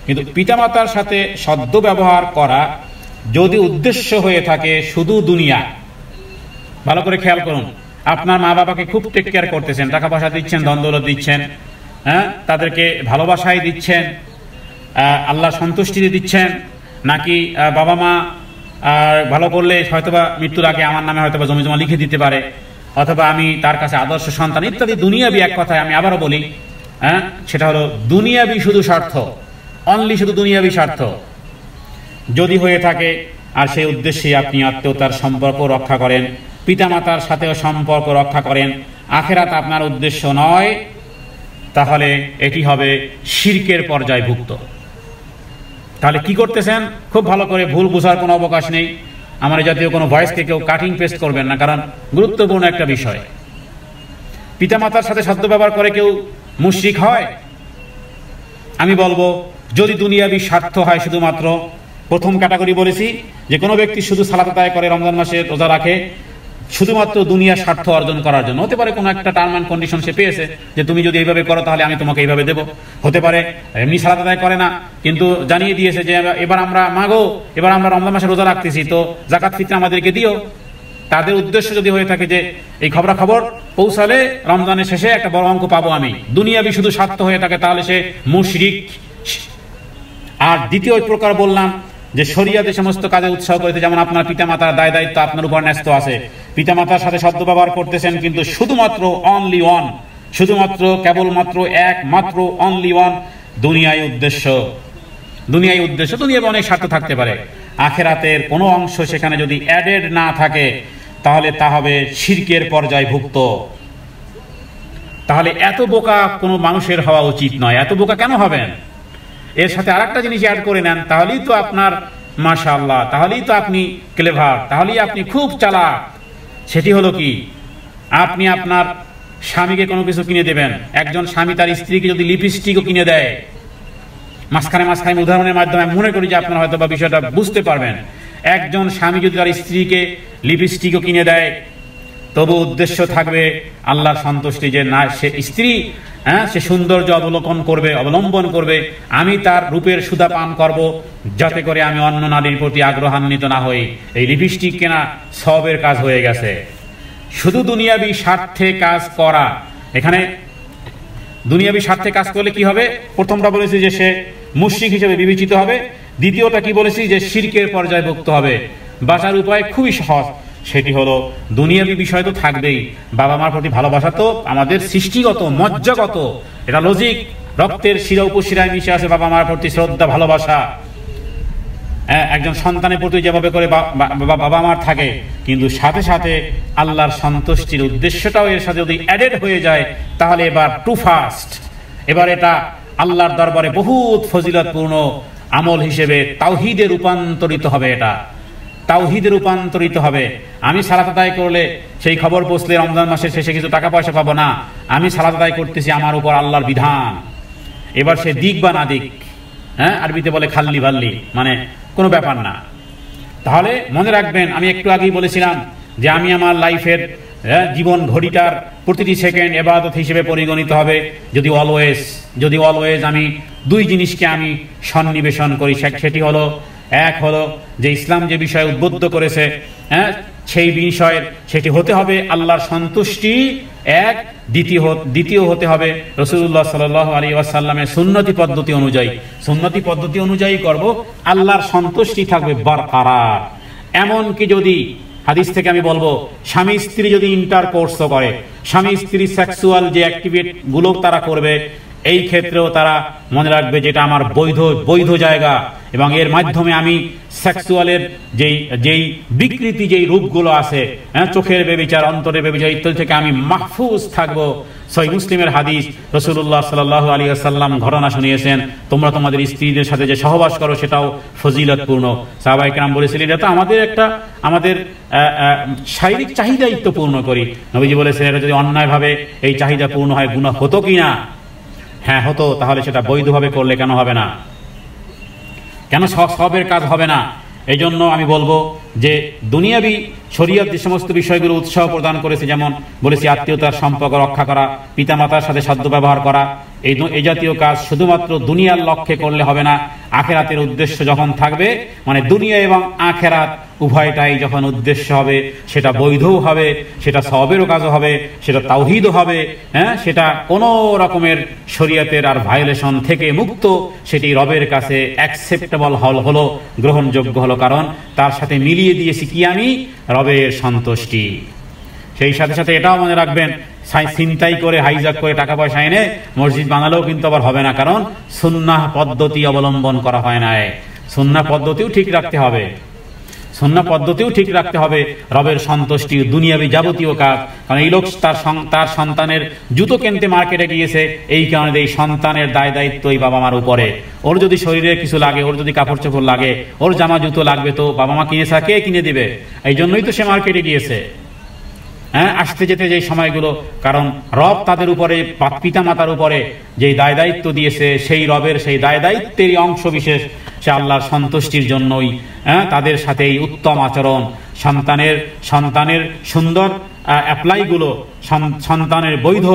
কিন্তু পিতামাতার সাথে সদ্ব্যবহার করা যদি উদ্দেশ্য হয়ে থাকে শুধু দুনিয়া, ভালো করে খেয়াল করুন, আপনার মা বাবাকে খুব টেক কেয়ার করতেছেন, টাকা পয়সা দিচ্ছেন, ধন দৌলত দিচ্ছেন, হ্যাঁ, তাদেরকে ভালোবাসাই দিচ্ছেন, আল্লাহ সন্তুষ্টি দিচ্ছেন, নাকি বাবা মা ভালো করলে হয়তোবা মৃত্যুর আগে আমার নামে হয়তোবা জমি জমা লিখে দিতে পারে, অথবা আমি তার কাছে আদর্শ সন্তান ইত্যাদি দুনিয়াবি এক কথায় আমি আবারও বলি, হ্যাঁ, সেটা হলো দুনিয়াবি শুধু স্বার্থ, অনলি শুধু দুনিয়াবি স্বার্থ যদি হয়ে থাকে, আর সেই উদ্দেশ্যে আপনি আত্মীয়তার সম্পর্ক রক্ষা করেন, পিতামাতার সাথেও সম্পর্ক রক্ষা করেন, আখেরাত আপনার উদ্দেশ্য নয়, তাহলে এটি হবে শিরকের পর্যায়ভুক্ত। তাহলে কি করতেছেন খুব ভালো করে ভুল বোঝার কোনো অবকাশ নেই। আমার জাতীয় কোনো ভয়েসকে কেউ কাটিং পেস্ট করবেন না, কারণ গুরুত্বপূর্ণ একটা বিষয়। পিতামাতার সাথে সদ্ব্যবহার করে কেউ মুশরিক হয়? আমি বলবো যদি দুনিয়াবি স্বার্থ হয় শুধুমাত্র, প্রথম ক্যাটাগরি বলেছি যে কোনো ব্যক্তি শুধু সালাত আদায় করে, রমজান মাসে রোজা রাখে শুধুমাত্র দুনিয়ার স্বার্থ অর্জন করার জন্য। হতে পারে কোনো একটা টার্ম অ্যান্ড কন্ডিশন সে পেয়েছে যে তুমি যদি এইভাবে করো তাহলে আমি তোমাকে এইভাবে দেবো। হতে পারে এমনি সালাত আদায় করে না, কিন্তু জানিয়ে দিয়েছে যে এবার আমরা মাগো, এবার আমরা রমজান মাসে রোজা রাখতেছি, তো জাকাত ফিতরা আমাদেরকে দিও। তাদের উদ্দেশ্য যদি হয়ে থাকে যে এই খবরাখবর পৌঁছালে রমজানের শেষে একটা বড় অঙ্ক পাবো আমি, দুনিয়াবি শুধু স্বার্থ হয়ে থাকে, তাহলে সে মুশরিক। আর দ্বিতীয় প্রকার বললাম যে শরিয়াতে সমস্ত কাজে উৎসাহ করেছে, যেমন আপনার পিতামাতার দায় দায়িত্ব আপনার উপর ন্যস্ত আছে, পিতামাতার সাথে সদ্ব্যবহার করতেছেন, কিন্তু শুধুমাত্র অনলি ওয়ান, শুধুমাত্র কেবলমাত্র একমাত্র অনলি ওয়ান দুনিয়ায় উদ্দেশ্য। দুনিয়ায় উদ্দেশ্য, দুনিয়ায় অনেক স্বার্থ থাকতে পারে, আখেরাতের কোনো অংশ সেখানে যদি অ্যাডেড না থাকে তাহলে তা হবে শিরকের পর্যায়ভুক্ত। তাহলে এত বোকা কোনো মানুষের হওয়া উচিত নয়। এত বোকা কেন হবেন? এর সাথে আরেকটা জিনিস অ্যাড করে নেন, তাহলেই তো আপনার মাশাআল্লাহ, তাহলেই তো আপনি ক্লেভার, তাহলেই আপনি খুব চালাক। সেটি হলো কি, আপনি আপনার স্বামীকে কোনো কিছু কিনে দেবেন। একজন স্বামী তার স্ত্রীকে যদি লিপস্টিকও কিনে দেয়, মাঝখানে মাঝখানে উদাহরণের মাধ্যমে মনে করি যে আপনারা হয়তো বা বিষয়টা বুঝতে পারবেন। একজন স্বামী যদি তার স্ত্রীকে লিপস্টিকও কিনে দেয়, তবু উদ্দেশ্য থাকবে আল্লাহর সন্তুষ্টি, যে না সে স্ত্রী, হ্যাঁ, সে সৌন্দর্য অবলম্বন করবে, আমি তার রূপের সুধা পান করব, যাতে করে আমি অন্য নারীর প্রতি আগ্রহান্বিত না হই। এই লিপস্টিক কেনা সবের কাজ হয়ে গেছে। শুধু দুনিয়াবি স্বার্থে কাজ করা, এখানে দুনিয়াবি স্বার্থে কাজ করলে কি হবে? প্রথমটা বলেছি যে সে মুশরিক হিসেবে বিবেচিত হবে, দ্বিতীয়টা কি বলেছি যে শিরকের পর্যায়ভুক্ত হবে। বাঁচার উপায় খুবই সহজ, সেটি হলো দুনিয়াবি বিষয় তো থাকবেই, বাবা মার প্রতি ভালোবাসা তো আমাদের সৃষ্টিগত, মজ্জাগত, এটা লজিক, রক্তের শিরা উপশিরায় মিশে আছে বাবা মার প্রতি শ্রদ্ধা, ভালোবাসা। একজন সন্তানের প্রতি যেভাবে করে বাবা মার থাকে, কিন্তু সাথে সাথে আল্লাহর সন্তুষ্টির উদ্দেশ্যটাও এর সাথে যদি অ্যাডেড হয়ে যায়, তাহলে এবার টু ফাস্ট, এবার এটা আল্লাহর দরবারে বহুত ফজিলতপূর্ণ আমল হিসেবে তাওহীদে রূপান্তরিত হবে। এটা তাওহীদে রূপান্তরিত হবে। আমি সালাত আদায় করলে সেই খবর পৌঁছলে রমজান মাসের শেষে কিছু টাকা পয়সা পাবো না, আমি সালাত আদায় করতেছি আমার উপর আল্লাহর বিধান। এবার সে দিক বা না দিক, হ্যাঁ, আরবিতে বলে খাল্লি ভাল্লি, মানে কোনো ব্যাপার না। তাহলে মনে রাখবেন, আমি একটু আগেই বলেছিলাম যে আমি আমার লাইফের জীবন ঘড়িটার প্রতিটি সেকেন্ড ইবাদত হিসেবে পরিগণিত হবে যদি অলওয়েজ আমি দুই জিনিসকে আমি সন্নিবেশন করি। সেটি হলো, এক হলো যে ইসলাম যে বিষয়ে উদ্বুদ্ধ করেছে, হ্যাঁ, সেই বিষয়ের সেটি হতে হবে আল্লাহর সন্তুষ্টি এক, দ্বিতীয় হতে হবে রাসূলুল্লাহ সাল্লাল্লাহু আলাইহি ওয়াসাল্লামের সুন্নতি পদ্ধতি অনুযায়ী করব, আল্লাহর সন্তুষ্টি থাকবে বরকরার। এমনকি যদি হাদিস থেকে আমি বলবো, স্বামী স্ত্রী যদি ইন্টারকোর্স করে, স্বামী স্ত্রী সেক্সুয়াল যে অ্যাক্টিভিটি গুলো তারা করবে, এই ক্ষেত্রেও তারা মনে রাখবে যেটা আমার বৈধ জায়গা, এবং এর মাধ্যমে আমি সেক্সুয়ালের যেই বিকৃতি, যেই রূপগুলো আছে, চোখের বেবিচার, অন্তরের বেবিচার ইত্যাদি থেকে আমি মাহফুজ থাকবো। সহিহ মুসলিমের হাদিস, রাসূলুল্লাহ সাল্লাল্লাহু আলাইহি ওয়াসাল্লাম ঘটনা শুনিয়েছেন, তোমরা তোমাদের স্ত্রীদের সাথে যে সহবাস করো সেটাও ফজিলতপূর্ণ। সাহাবায়ে কেরাম বলেছিলেন এটা তো আমাদের শারীরিক চাহিদাই তো পূর্ণ করি। নবীজি বলেছেন এটা যদি অন্যায়ভাবে এই চাহিদা পূর্ণ হয় গুনাহ হতো কিনা? হ্যাঁ হতো। তাহলে সেটা বৈধভাবে করলে কেন হবে না? কেন সবের কাজ হবে না? এই জন্য আমি বলবো যে দুনিয়াবি শরীয়ত যে সমস্ত বিষয়গুলো উৎসাহ প্রদান করেছে, যেমন বলেছি আত্মীয়তার সম্পর্ক রক্ষা করা, পিতামাতার সাথে সদ্ব্যবহার করা, এই জাতীয় কাজ শুধুমাত্র দুনিয়ার লক্ষ্যে করলে হবে না, আখেরাতের উদ্দেশ্য যখন থাকবে, মানে দুনিয়া এবং আখেরাত উভয়টাই যখন উদ্দেশ্য হবে, সেটা বৈধও হবে, সেটা সওয়াবেরও কাজও হবে, সেটা তাওহীদও হবে, সেটা কোনো রকমের শরীয়তের আর ভায়োলেশন থেকে মুক্ত, সেটি রবের কাছে অ্যাকসেপ্টেবল হলো, গ্রহণযোগ্য হলো, কারণ তার সাথে মিলিয়ে দিয়েছি কি আমি? রবের সন্তুষ্টি। সেই সাথে সাথে এটাও মনে রাখবেন, ছিনতাই করে হাইজ্যাক করে টাকা পয়সা এনে মসজিদ বানালেও কিন্তু আবার হবে না, কারণ সুন্নাহ পদ্ধতি অবলম্বন করা হয় না। সুন্নাহ পদ্ধতিও ঠিক রাখতে হবে, সুন্নাহ পদ্ধতিও ঠিক রাখতে হবে, রবের সন্তুষ্টি, দুনিয়াবি যাবতীয় কাজ। কারণ এই লোক তার সন্তানের জুতো কিনতে মার্কেটে গিয়েছে, এই কারণে এই সন্তানের দায় দায়িত্ব এই বাবা মার উপরে। ওর যদি শরীরে কিছু লাগে, ওর যদি কাপড় চোপড় লাগে, ওর জামা জুতো লাগবে, তো বাবা মা কিনেছে, কে কিনে দিবে? এই জন্যই তো সে মার্কেটে গিয়েছে। আসতে যেতে যে সময়গুলো, কারণ রব তাদের উপরে, পিতা মাতার উপরে যেই দায় দায়িত্ব দিয়েছে, সেই রবের সেই দায় দায়িত্বেরই অংশ বিশেষ সে আল্লাহর সন্তুষ্টির জন্যই তাদের সাথে এই উত্তম আচরণ, সন্তানের সুন্দর অ্যাপ্লাইগুলো, সন্তানের বৈধ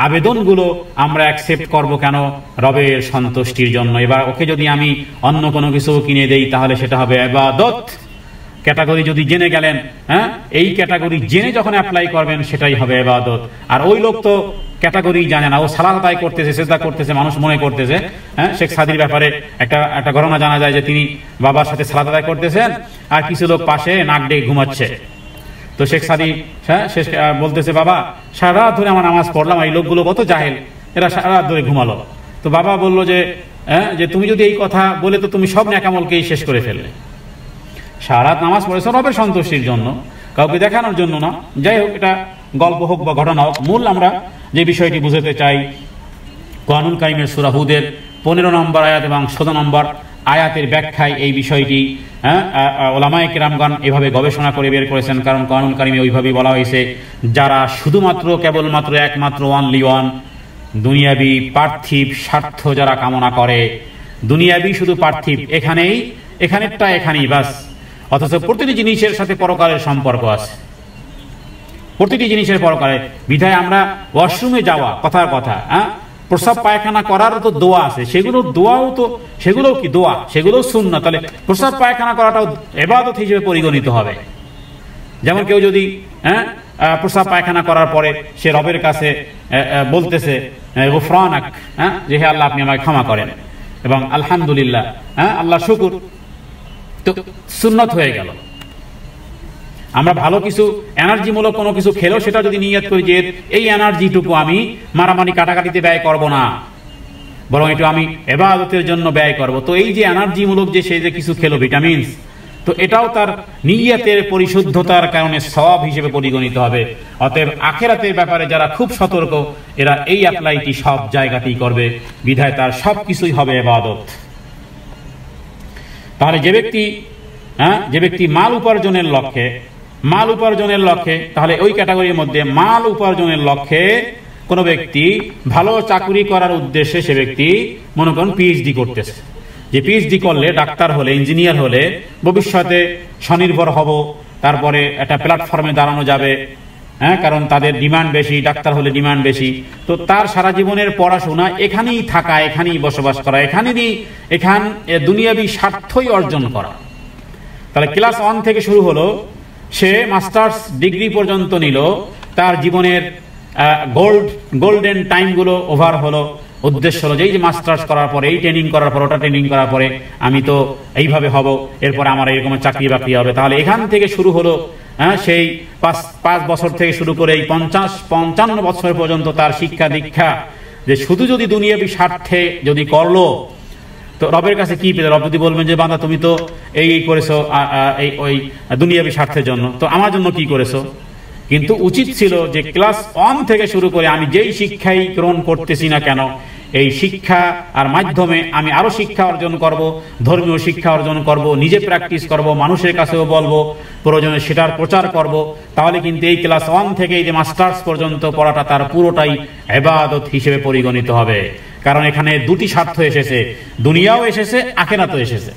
আবেদনগুলো আমরা অ্যাকসেপ্ট করব কেন? রবের সন্তুষ্টির জন্য। এবার ওকে যদি আমি অন্য কোনো কিছু কিনে দেই, তাহলে সেটা হবে ইবাদত। ক্যাটাগরি যদি জেনে গেলেন, এই ক্যাটাগরি জেনে যখন অ্যাপ্লাই করবেন, সেটাই হবে ইবাদত। আর ওই লোক তো ক্যাটাগরি জানে না, ও সালাত আদায় করতেছে, সিজদা করতেছে, মানুষ মনে করতেছে। শেখ সাদির ব্যাপারে একটা ঘটনা জানা যায় যে তিনি বাবার সাথে সালাত আদায় করতেছেন, আর কিছু লোক পাশে নাক ডেকে ঘুমাচ্ছে। তো শেখ সাদি বলতেছে, বাবা সারা রাত ধরে আমার নামাজ পড়লাম, এই লোকগুলো কত জাহেল, এরা সারা রাত ধরে ঘুমালো। তো বাবা বললো যে তুমি যদি এই কথা বলে, তো তুমি সব নেকামলকেই শেষ করে ফেললে। সারা রাত নামাজ পড়েছ রবের সন্তুষ্টির জন্য, কাউকে দেখানোর জন্য না। যাই হোক, এটা গল্প হোক বা ঘটনা হোক, মূল আমরা যে বিষয়টি বুঝতে চাই, কোরআনুল কারীমের সূরা হুদের 15 নম্বর আয়াত এবং 14 নম্বর আয়াতের ব্যাখ্যায় এই বিষয়টি ওলামায়ে কেরামগণ এভাবে গবেষণা করে বের করেছেন। কারণ কোরআনুল কারীমে ওইভাবেই বলা হয়েছে, যারা শুধুমাত্র কেবলমাত্র একমাত্র অনলি ওয়ান দুনিয়াবি পার্থিব স্বার্থ যারা কামনা করে, দুনিয়াবি শুধু পার্থিব, এখানেই বাস, অথচ প্রতিটি জিনিসের সাথে পরকালের সম্পর্ক আছে, প্রতিটি জিনিসের পরকালে। বিধায় আমরা ওয়াশরুমে যাওয়া, কথার কথা, প্রস্রাব পায়খানা করার তো দোয়া আছে, সেগুলোও কি দোয়া, সেগুলোও সুন্নাত। তাহলে প্রস্রাব পায়খানা করাটাও ইবাদত হিসেবে পরিগণিত হবে। যেমন কেউ যদি প্রস্রাব পায়খানা করার পরে সে রবের কাছে বলতেছে গুফরানাক, যে হে আল্লাহ আপনি আমাকে ক্ষমা করেন, এবং আলহামদুলিল্লাহ, আল্লাহ শুকুর, তো সুন্নত হয়ে গেল। আমরা ভালো কিছু এনার্জিমূলক কোনো কিছু খেলেও সেটা যদি নিয়ত করি যে এই এনার্জিটুকু আমি মারামারি কাটাকাটিতে ব্যয় করব না, বরং এটা আমি ইবাদতের জন্য ব্যয় করব, তো এই যে এনার্জিমূলক যে সে যে কিছু খেলো, ভিটামিনস, তো এটাও তার নিয়তের পরিশুদ্ধতার কারণে সওয়াব হিসেবে পরিগণিত হবে। অতএব আখিরাতের ব্যাপারে যারা খুব সতর্ক, এরা এই অ্যাপ্লাইটি সব জায়গাতেই করবে, বিধায় তার সব কিছুই হবে ইবাদত। তাহলে যে ব্যক্তি মাল উপার্জনের লক্ষ্যে, তাহলে ওই ক্যাটাগরির মধ্যে মাল উপার্জনের লক্ষ্যে কোনো ব্যক্তি ভালো চাকরি করার উদ্দেশ্যে সে ব্যক্তি মনে করুন পিএইচডি করতেছে, যে পিএইচডি করলে, ডাক্তার হলে, ইঞ্জিনিয়ার হলে ভবিষ্যতে স্বনির্ভর হব, তারপরে একটা প্ল্যাটফর্মে দাঁড়ানো যাবে, কারণ তাদের ডিমান্ড বেশি, ডাক্তার হলে ডিমান্ড বেশি। তো তার সারা জীবনের পড়াশোনা এখানেই থাকা, এখানেই বসবাস করা, এখান দুনিয়াবি স্বার্থই অর্জন করা। তাহলে ক্লাস 1 থেকে শুরু হলো, সে মাস্টার্স ডিগ্রি পর্যন্ত নিল, তার জীবনের গোল্ডেন টাইমগুলো ওভার হলো। উদ্দেশ্য হলো যে এই যে মাস্টার্স করার পরে, এই ট্রেনিং করার পর, ওটা ট্রেনিং করার পরে আমি তো এইভাবে হব, এরপরে আমার এরকম চাকরি বাকরি হবে। তাহলে এখান থেকে শুরু হলো, সেই 5 বছর থেকে শুরু করে এই 50-55 বছর পর্যন্ত তার শিক্ষা দীক্ষা, যে শুধু যদি দুনিয়াবি স্বার্থে যদি করলো তো রবের কাছে কি পেলে? রব যদি বলবেন যে বান্দা তুমি তো এই করেছো এই ওই দুনিয়াবি স্বার্থের জন্য, তো আমার জন্য কি করেছো? কিন্তু উচিত ছিল যে ক্লাস 1 থেকে শুরু করে আমি যেই শিক্ষাই গ্রহণ করতেছি না কেন, এই শিক্ষা আর মাধ্যমে আমি আরো শিক্ষা অর্জন করব, ধর্মীয় শিক্ষা অর্জন করব, নিজে প্র্যাকটিস করব, মানুষের কাছেও বলবো, প্রয়োজনে সেটার প্রচার করব। তাহলে কিন্তু এই ক্লাস 1 থেকে এই যে মাস্টার্স পর্যন্ত পড়াটা তার পুরোটাই ইবাদত হিসেবে পরিগণিত হবে। কারণ এখানে দুটি স্বার্থ এসেছে, দুনিয়াও এসেছে, আখিরাতও এসেছে।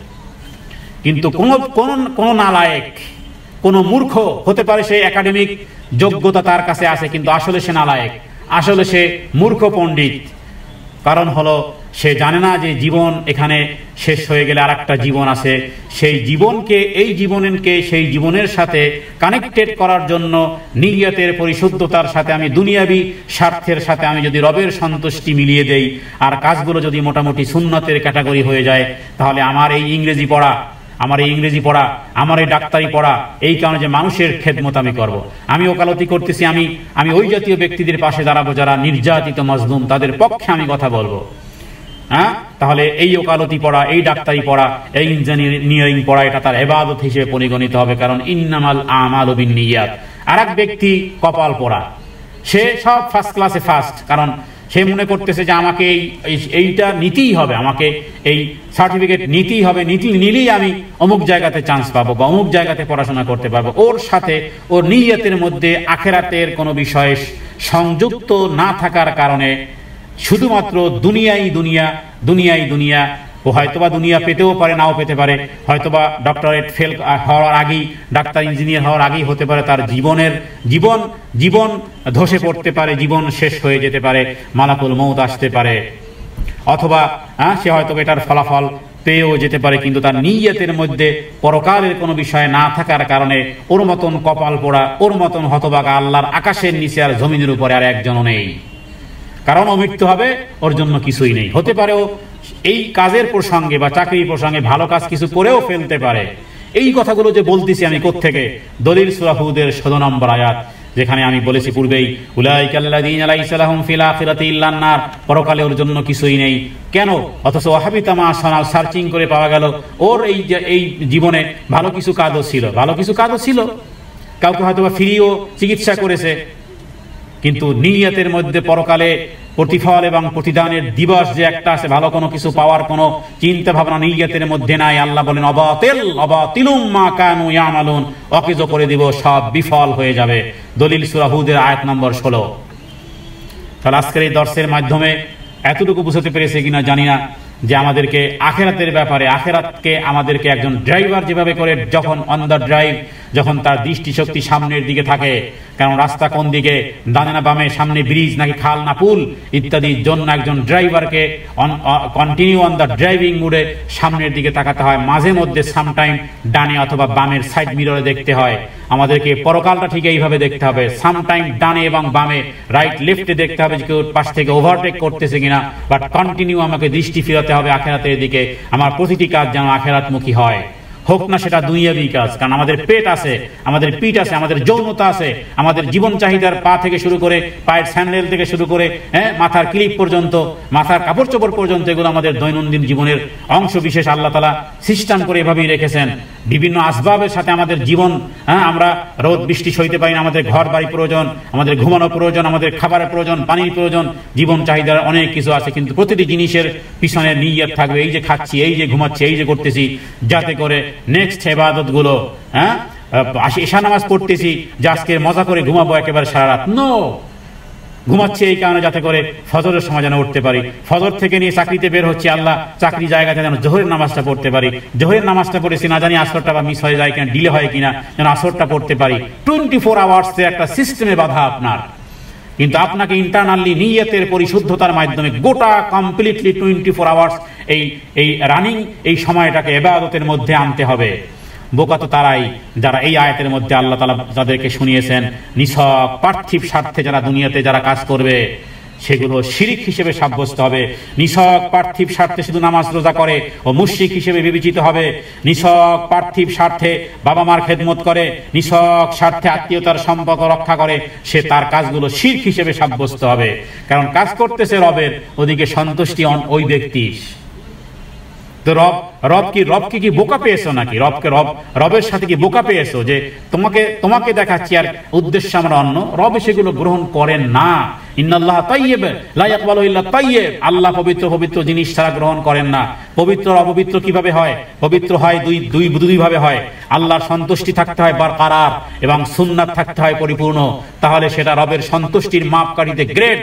কিন্তু কোন নালায়েক, কোন মূর্খ হতে পারে, সে একাডেমিক যোগ্যতা তার কাছে আছে, কিন্তু আসলে সে নালায়েক, আসলে সে মূর্খ পণ্ডিত। কারণ হলো সে জানে না যে জীবন এখানে শেষ হয়ে গেলে আরেকটা জীবন আছে। সেই জীবনকে, এই জীবনকে সেই জীবনের সাথে কানেক্টেড করার জন্য নিয়তের পরিশুদ্ধতার সাথে আমি দুনিয়াবি স্বার্থের সাথে আমি যদি রবের সন্তুষ্টি মিলিয়ে দেই আর কাজগুলো যদি মোটামুটি সুন্নতের ক্যাটাগরি হয়ে যায়, তাহলে আমার এই ইংরেজি পড়া, আমার এই ডাক্তারি পড়া, এই কারণে যে মানুষের খেদমত আমি করব, আমি ওকালতি করতেছি, আমি ওই জাতীয় ব্যক্তিদের পাশে দাঁড়াবো যারা নির্যাতিত মজলুম, তাদের পক্ষে আমি কথা বলবো। হ্যাঁ, তাহলে এই ওকালতি পড়া, এই ডাক্তারি পড়া, এই ইঞ্জিনিয়ারিং পড়া, এটা তার ইবাদত হিসেবে পরিগণিত হবে। কারণ ইন্নামাল আমালু বিন্নিয়াত। আর এক ব্যক্তি কপাল পড়া, সে সব ফার্স্ট ক্লাসে ফার্স্ট, কারণ সে মনে করতেছে যে আমাকে এইটা নিতেই হবে, আমাকে এই সার্টিফিকেট নিতেই হবে, নিলেই আমি অমুক জায়গাতে চান্স পাবো বা অমুক জায়গাতে পড়াশোনা করতে পারবো। ওর সাথে ওর নিয়তের মধ্যে আখিরাতের কোনো বিষয় সংযুক্ত না থাকার কারণে শুধুমাত্র দুনিয়াই দুনিয়া, ও হয়তোবা দুনিয়া পেতেও পারে, নাও পেতে পারে, হয়তোবা ডক্টরেট ফেল হওয়ার আগেই, ডাক্তার ইঞ্জিনিয়ার হওয়ার আগেই হতে পারে তার জীবন ধসে পড়তে পারে, জীবন শেষ হয়ে যেতে পারে, মালাকুল মউত আসতে পারে, অথবা সে হয়তো এটার ফলাফল পেয়েও যেতে পারে, কিন্তু তার নিয়তের মধ্যে পরকালের কোনো বিষয় না থাকার কারণে ওর মতন কপাল পোড়া, ওর মতন হতভাগা আল্লাহর আকাশের নিচে আর জমিনের উপরে আর একজনও নেই। কারণ ও মৃত্যু হবে, ওর জন্য কিছুই নেই। হতে পারে ও এই কাজের প্রসঙ্গে বা চাকরির প্রসঙ্গে ভালো কাজ কিছু করেও ফেলতে পারে। এই কথাগুলো যে বলতেছি আমি কোত্থেকে? দলিল সূরা হুদের ১৬ নম্বর আয়াত, যেখানে আমি বলেছি পূর্বেই, উলাইকাল্লাযীনা লাইসা লাহুম ফিল আখিরাতি ইল্লান নার, পরকালে ওর জন্য কিছুই নেই। কেন? অথচ ওয়াহাবিতা মা সানাও সার্চিং করে পাওয়া গেল ওর এই জীবনে ভালো কিছু কাজও ছিল, কাউকে হয়তো ফ্রিও চিকিৎসা করেছে, কিন্তু নিয়তের মধ্যে পরকালে প্রতিফল এবং প্রতিদানের দিবস যে একটা আছে, ভালো কোনো কিছু পাওয়ার কোনো চিন্তা ভাবনা নিয়তের মধ্যে নাই। আল্লাহ বলেন অবাতিলুম মা কানু ইয়ামালুন, অকেজ করে দিব, সব বিফল হয়ে যাবে। দলিল সূরা হুদের আয়াত নম্বর ১৬। তাহলে আজকের এই দর্শের মাধ্যমে এতটুকু বুঝতে পেরেছে কিনা জানি না যে আমাদেরকে আখিরাতের ব্যাপারে, আখিরাতকে আমাদেরকে একজন ড্রাইভার যেভাবে করে যখন অন দ্য ড্রাইভ, যখন তার দৃষ্টিশক্তি সামনের দিকে থাকে, কারণ রাস্তা কোন দিকে, ডানে না বামে, সামনে ব্রিজ নাকি খাল না পুল ইত্যাদির জন্য একজন ড্রাইভারকে কন্টিনিউ অন দ্য ড্রাইভিং মুডে সামনের দিকে তাকাতে হয়। মাঝে মধ্যে সামটাইম ডানে অথবা বামের সাইড মিররে দেখতে হয়। আমাদেরকে পরকালটা ঠিক এইভাবে দেখতে হবে, সামটাইম ডানে এবং বামে, রাইট লেফটে দেখতে হবে যে কেউ পাশ থেকে ওভারটেক করতেছে কিনা, বাট কন্টিনিউ আমাকে দৃষ্টি ফিরাতে হবে আখিরাতের দিকে। আমার প্রতিটি কাজ যেন আখিরাতমুখী হয়, হোক না সেটা দুনিয়াবি কাজ। কারণ আমাদের পেট আছে, আমাদের পিঠ আছে, আমাদের যৌনতা আছে, আমাদের জীবন চাহিদার পা থেকে শুরু করে, পায়ের স্যান্ডেল থেকে শুরু করে, মাথার ক্লিপ পর্যন্ত, মাথার কাপড় চোপড় পর্যন্ত, এগুলো আমাদের দৈনন্দিন জীবনের অংশ বিশেষ আল্লাহ তাআলা সিস্টেম করে এভাবেই রেখেছেন। বিভিন্ন আসবাবের সাথে আমাদের জীবন, আমরা রোদ বৃষ্টি সইতে পারি না, আমাদের ঘর বাড়ি প্রয়োজন, আমাদের ঘুমানো প্রয়োজন, আমাদের খাবারের প্রয়োজন, পানির প্রয়োজন, জীবন চাহিদার অনেক কিছু আছে। কিন্তু প্রতিটি জিনিসের পিছনে নিয়ত থাকবে, এই যে খাচ্ছি, এই যে ঘুমাচ্ছি, এই যে করতেছি, যাতে করে নেক্সট ইবাদত গুলো, ঈশা নামাজ পড়তেছি যে আজকে মজা করে ঘুমাবো একেবারে সারা রাত, নো, ঘুমাচ্ছে এই কারণে যাতে করে ফজরের সময় যেন উঠতে পারি, ফজর থেকে নিয়ে চাকরিতে বের হচ্ছে, আল্লাহ চাকরি জায়গাতে যেন জোহরের নামাজটা পড়তে পারি, জোহরের নামাজটা পড়েছি না জানি আসরটা বা মিস হয়ে যায় কিনা, ডিলে হয় কিনা, যেন আসরটা পড়তে পারি। 24 আওয়ার্স একটা সিস্টেমে বাধা আপনার, কিন্তু আপনাকে ইন্টারনালি নিয়তের পরিশুদ্ধতার মাধ্যমে গোটা কমপ্লিটলি 24 আওয়ার্স এই রানিং এই সময়টাকে ইবাদতের মধ্যে আনতে হবে। বোকা তো তারাই যারা এই আয়াতের মধ্যে আল্লাহ তাআলা যাদেরকে শুনিয়েছেন নিছক পার্থিব স্বার্থে যারা দুনিয়াতে যারা কাজ করবে, সেগুলো শিরিক হিসেবে সাব্যস্ত হবে। নিছক পার্থিব স্বার্থে শুধু নামাজ রোজা করে ও মুশরিক হিসেবে বিবেচিত হবে। নিছক পার্থিব স্বার্থে বাবা মার খেদমত করে, নিছক স্বার্থে আত্মীয়তার সম্পর্ক রক্ষা করে, সে তার কাজগুলো শিরক হিসেবে সাব্যস্ত হবে। কারণ কাজ করতেছে রবের, ওদিকে সন্তুষ্টি ওই ব্যক্তির। তো রবকে কি বোকা পেয়েছো নাকি? রবের সাথে কি বোকা পেয়েছো যে তোমাকে দেখাচ্ছি আর উদ্দেশ্য আমরা অন্য? রব সেগুলো গ্রহণ করেন না। ইন্নাল্লাহ তাইয়্যিব লা ইয়াকবালু ইল্লা তাইয়্যিব, আল্লাহ পবিত্র জিনিস ছাড়া গ্রহণ করেন না। পবিত্র অপবিত্র কিভাবে হয়? পবিত্র হয় দুই ভাবে হয়। আল্লাহর সন্তুষ্টি থাকতে হয় বারকারার, এবং সুন্নাত থাকতে হয় পরিপূর্ণ। তাহলে সেটা রবের সন্তুষ্টির মাপকাঠিতে গ্রেড,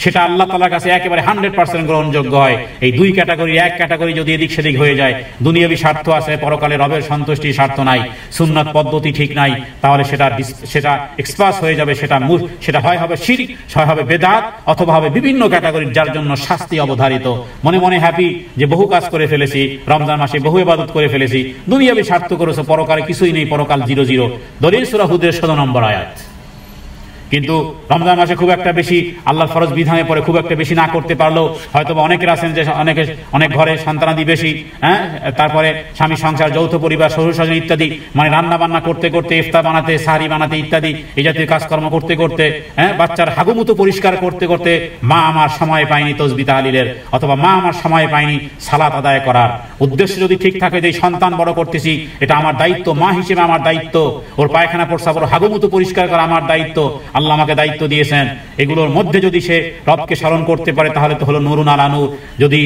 সেটা আল্লাহ তাআলার কাছে একেবারে 100% গ্রহণযোগ্য হয়। এই দুই ক্যাটাগরি, এক ক্যাটাগরি যদি এদিক সেদিক হয়ে যায়, দুনিয়াবি স্বার্থ আছে, পরকালে রবের সন্তুষ্টির স্বার্থ নাই, সুন্নাত পদ্ধতি ঠিক নাই, তাহলে সেটা এক্সপাস হয়ে যাবে। সেটা হয় হবে শিরক, হয় হবে বেদাত, অথবা হবে বিভিন্ন ক্যাটাগরির, যার জন্য শাস্তি অবধারিত। মনে মনে হ্যাপি যে বহু কাজ করে ফেলেছি, রমজান মাসে বহু ইবাদত করে ফেলেছি, দুনিয়াবি স্বার্থ করেছে, পরকালে কিছুই নেই, পরকাল 0 দলিল সূরা হুদের 16 নম্বর আয়াত। কিন্তু রমজান মাসে খুব একটা বেশি আল্লাহর ফরজ বিধানে পরে খুব একটা বেশি না করতে পারলেও হয়তো অনেকের আছেন যে অনেক ঘরে সন্তানাদি বেশি, তারপরে স্বামী সংসার, যৌথ পরিবার, শ্বশুর শাশুড়ি ইত্যাদি, মানে রান্না বান্না করতে করতে, ইফতার বানাতে, সাহারি বানাতে ইত্যাদি এই জাতীয় কাজকর্ম করতে করতে, বাচ্চার হাগুমুতো পরিষ্কার করতে করতে, মা আমার সময় পায়নি তসবিহ তাহলিলের, অথবা মা আমার সময় পায়নি সালাত আদায় করার। উদ্দেশ্য যদি ঠিক থাকে যে সন্তান বড় করতেছি, এটা আমার দায়িত্ব, মা হিসেবে আমার দায়িত্ব, ওর পায়খানা প্রস্রাব, ওর হাগুমুতো পরিষ্কার করা আমার দায়িত্ব, আল্লাহ আমাকে দায়িত্ব দিয়েছেন। এগুলোর মধ্যে যদি সে রবকে স্মরণ করতে পারে, তাহলে তো হলো নুরুন আলা নূর। যদি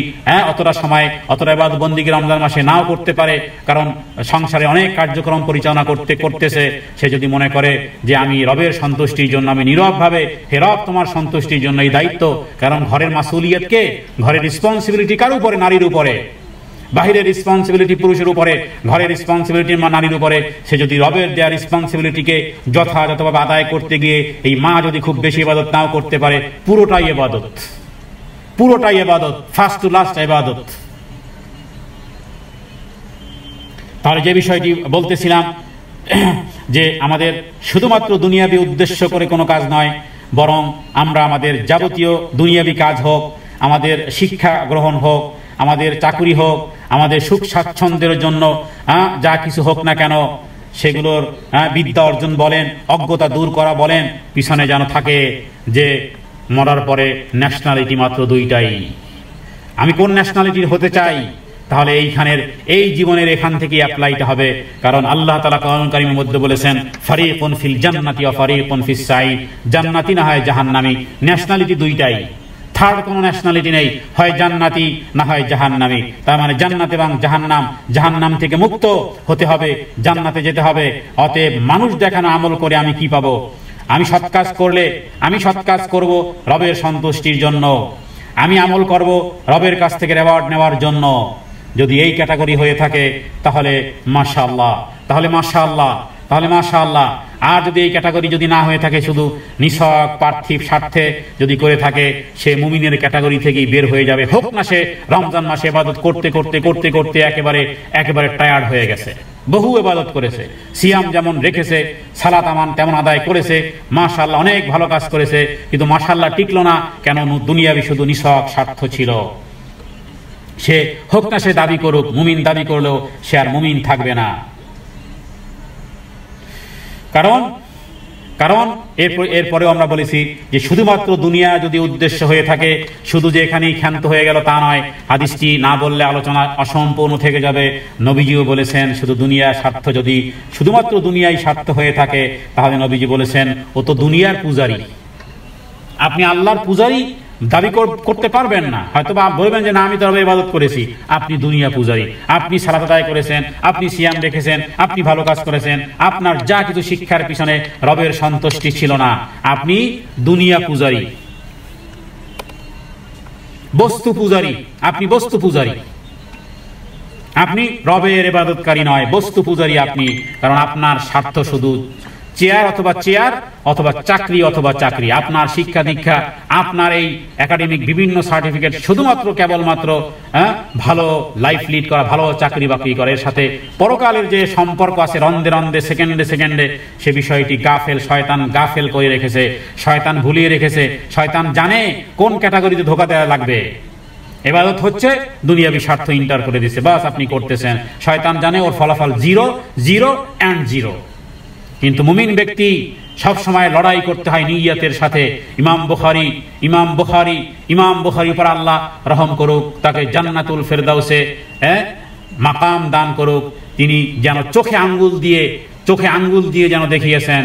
অতটা সময় অতটা ইবাদত বন্দেগী রমজান মাসে নাও করতে পারে, কারণ সংসারে অনেক কার্যক্রম পরিচালনা করতেছে, সে যদি মনে করে যে আমি রবের সন্তুষ্টির জন্য, আমি নীরবভাবে, হে রব তোমার সন্তুষ্টির জন্য এই দায়িত্ব। কারণ ঘরের মাসউলিয়ত কে? ঘরের রেসপন্সিবিলিটি কার উপরে? নারীর উপরে। বাহিরের রেসপন্সিবিলিটি পুরুষের উপরে, ঘরের রেসপন্সিবিলিটি নারীর উপরে। সে যদি রবের দেয়া রেসপন্সিবিলিটিকে যথাযথভাবে আদায় করতে গিয়ে এই মা যদি খুব বেশি ইবাদত নাও করতে পারে, পুরোটাই ইবাদত, ফার্স্ট টু লাস্ট ইবাদত। তাহলে যে বিষয়টি বলতেছিলাম যে আমাদের শুধুমাত্র দুনিয়াবি উদ্দেশ্য করে কোনো কাজ নয়, বরং আমরা আমাদের যাবতীয় দুনিয়াবি কাজ হোক, আমাদের শিক্ষা গ্রহণ হোক, আমাদের চাকরি হোক, আমাদের সুখ স্বাচ্ছন্দ্যের জন্য যা কিছু হোক না কেন, সেগুলোর বিদ্যা অর্জন বলেন, অজ্ঞতা দূর করা বলেন, পিছনে যেন থাকে যে মরার পরে ন্যাশনালিটি মাত্র দুইটাই, আমি কোন ন্যাশনালিটির হতে চাই। তাহলে এই জীবনের এখান থেকে অ্যাপ্লাইটা হবে। কারণ আল্লাহ তাআলা কোরআন কারীমের মধ্যে বলেছেন, ফারিকুন ফিল জান্নাতি ওয়া ফারিকুন ফিস সাঈদ, জান্নাতি না হয় জাহান্নামী। ন্যাশনালিটি দুইটাই, থার্ড কোনো ন্যাশনালিটি নেই, হয় জান্নাতি না হয় জাহান্নামী। তার মানে জান্নাত এবং জাহান্নাম থেকে মুক্ত হতে হবে, জান্নাতে যেতে হবে। অতএব মানুষ দেখানো আমল করে আমি কি পাবো? আমি সৎ কাজ করব রবের সন্তুষ্টির জন্য, আমি আমল করব রবের কাছ থেকে রিওয়ার্ড নেওয়ার জন্য। যদি এই ক্যাটাগরি হয়ে থাকে তাহলে মাশাআল্লাহ। আর যদি এই ক্যাটাগরি যদি না হয়ে থাকে, শুধু নিছক পার্থিব স্বার্থে যদি করে থাকে, সে মুমিনের ক্যাটাগরি থেকেই বের হয়ে যাবে। হোক না সে রমজান মাসে ইবাদত করতে একেবারে টায়ার্ড হয়ে গেছে, বহু ইবাদত করেছে, সিয়াম যেমন রেখেছে, সালাত তেমন আদায় করেছে, মাশাআল্লাহ অনেক ভালো কাজ করেছে, কিন্তু মাশাআল্লাহ টিকলো না। কেন? দুনিয়াবি শুধু নিছক স্বার্থ ছিল। সে হোক না সে দাবি করুক, মুমিন দাবি করলেও সে আর মুমিন থাকবে না। কারণ এরপরেও আমরা বলেছি যে শুধুমাত্র দুনিয়া যদি উদ্দেশ্য হয়ে থাকে, শুধু যে এখানেই ক্ষান্ত হয়ে গেল তা নয়। হাদিসটি না বললে আলোচনা অসম্পূর্ণ থেকে যাবে। নবীজিও বলেছেন, শুধুমাত্র দুনিয়ায় স্বার্থ হয়ে থাকে, তাহলে নবীজি বলেছেন ও তো দুনিয়ার পূজারী। আপনি আল্লাহর পূজারী দাবি করতে পারবেন না। হয়তো বা বলবেন যে না, আমি তো রবের ইবাদত করেছি। আপনি দুনিয়া পূজারী, আপনি সালাত আদায় করেছেন, আপনি সিয়াম রেখেছেন, আপনি ভালো কাজ করেছেন, আপনার যা কিছু শিক্ষার পিছনে রবের সন্তুষ্টি ছিল না, আপনি দুনিয়া পূজারী, বস্তু পূজারী। আপনি রবের ইবাদতকারী নয়, বস্তু পূজারী আপনি। কারণ আপনার স্বার্থ শুধু চেয়ার অথবা চেয়ার, অথবা চাকরি অথবা চাকরি। আপনার শিক্ষা দীক্ষা, আপনার এই একাডেমিক বিভিন্ন সার্টিফিকেট শুধুমাত্র কেবলমাত্র ভালো লাইফ লিড করা, ভালো চাকরি বাকরি করা, এর সাথে পরকালের যে সম্পর্ক আছে রন্দে রন্দে, সেকেন্ডে সেকেন্ডে, সে বিষয়টি গাফেল, শয়তান গাফেল করে রেখেছে, শয়তান ভুলিয়ে রেখেছে। শয়তান জানে কোন ক্যাটাগরিতে ধোকা দেওয়া লাগবে। ইবাদত হচ্ছে দুনিয়াবি স্বার্থ ইন্টার করে দিচ্ছে, বাস আপনি করতেছেন। শয়তান জানে ওর ফলাফল 0, 0 and 0। কিন্তু মুমিন ব্যক্তি সব সময় লড়াই করতে হয় নিয়তের সাথে। ইমাম বুখারী উপর আল্লাহ রহম করুক, তাকে জান্নাতুল ফেরদাউসে মাকাম দান করুক। তিনি যেন চোখে আঙ্গুল দিয়ে যেন দেখিয়েছেন,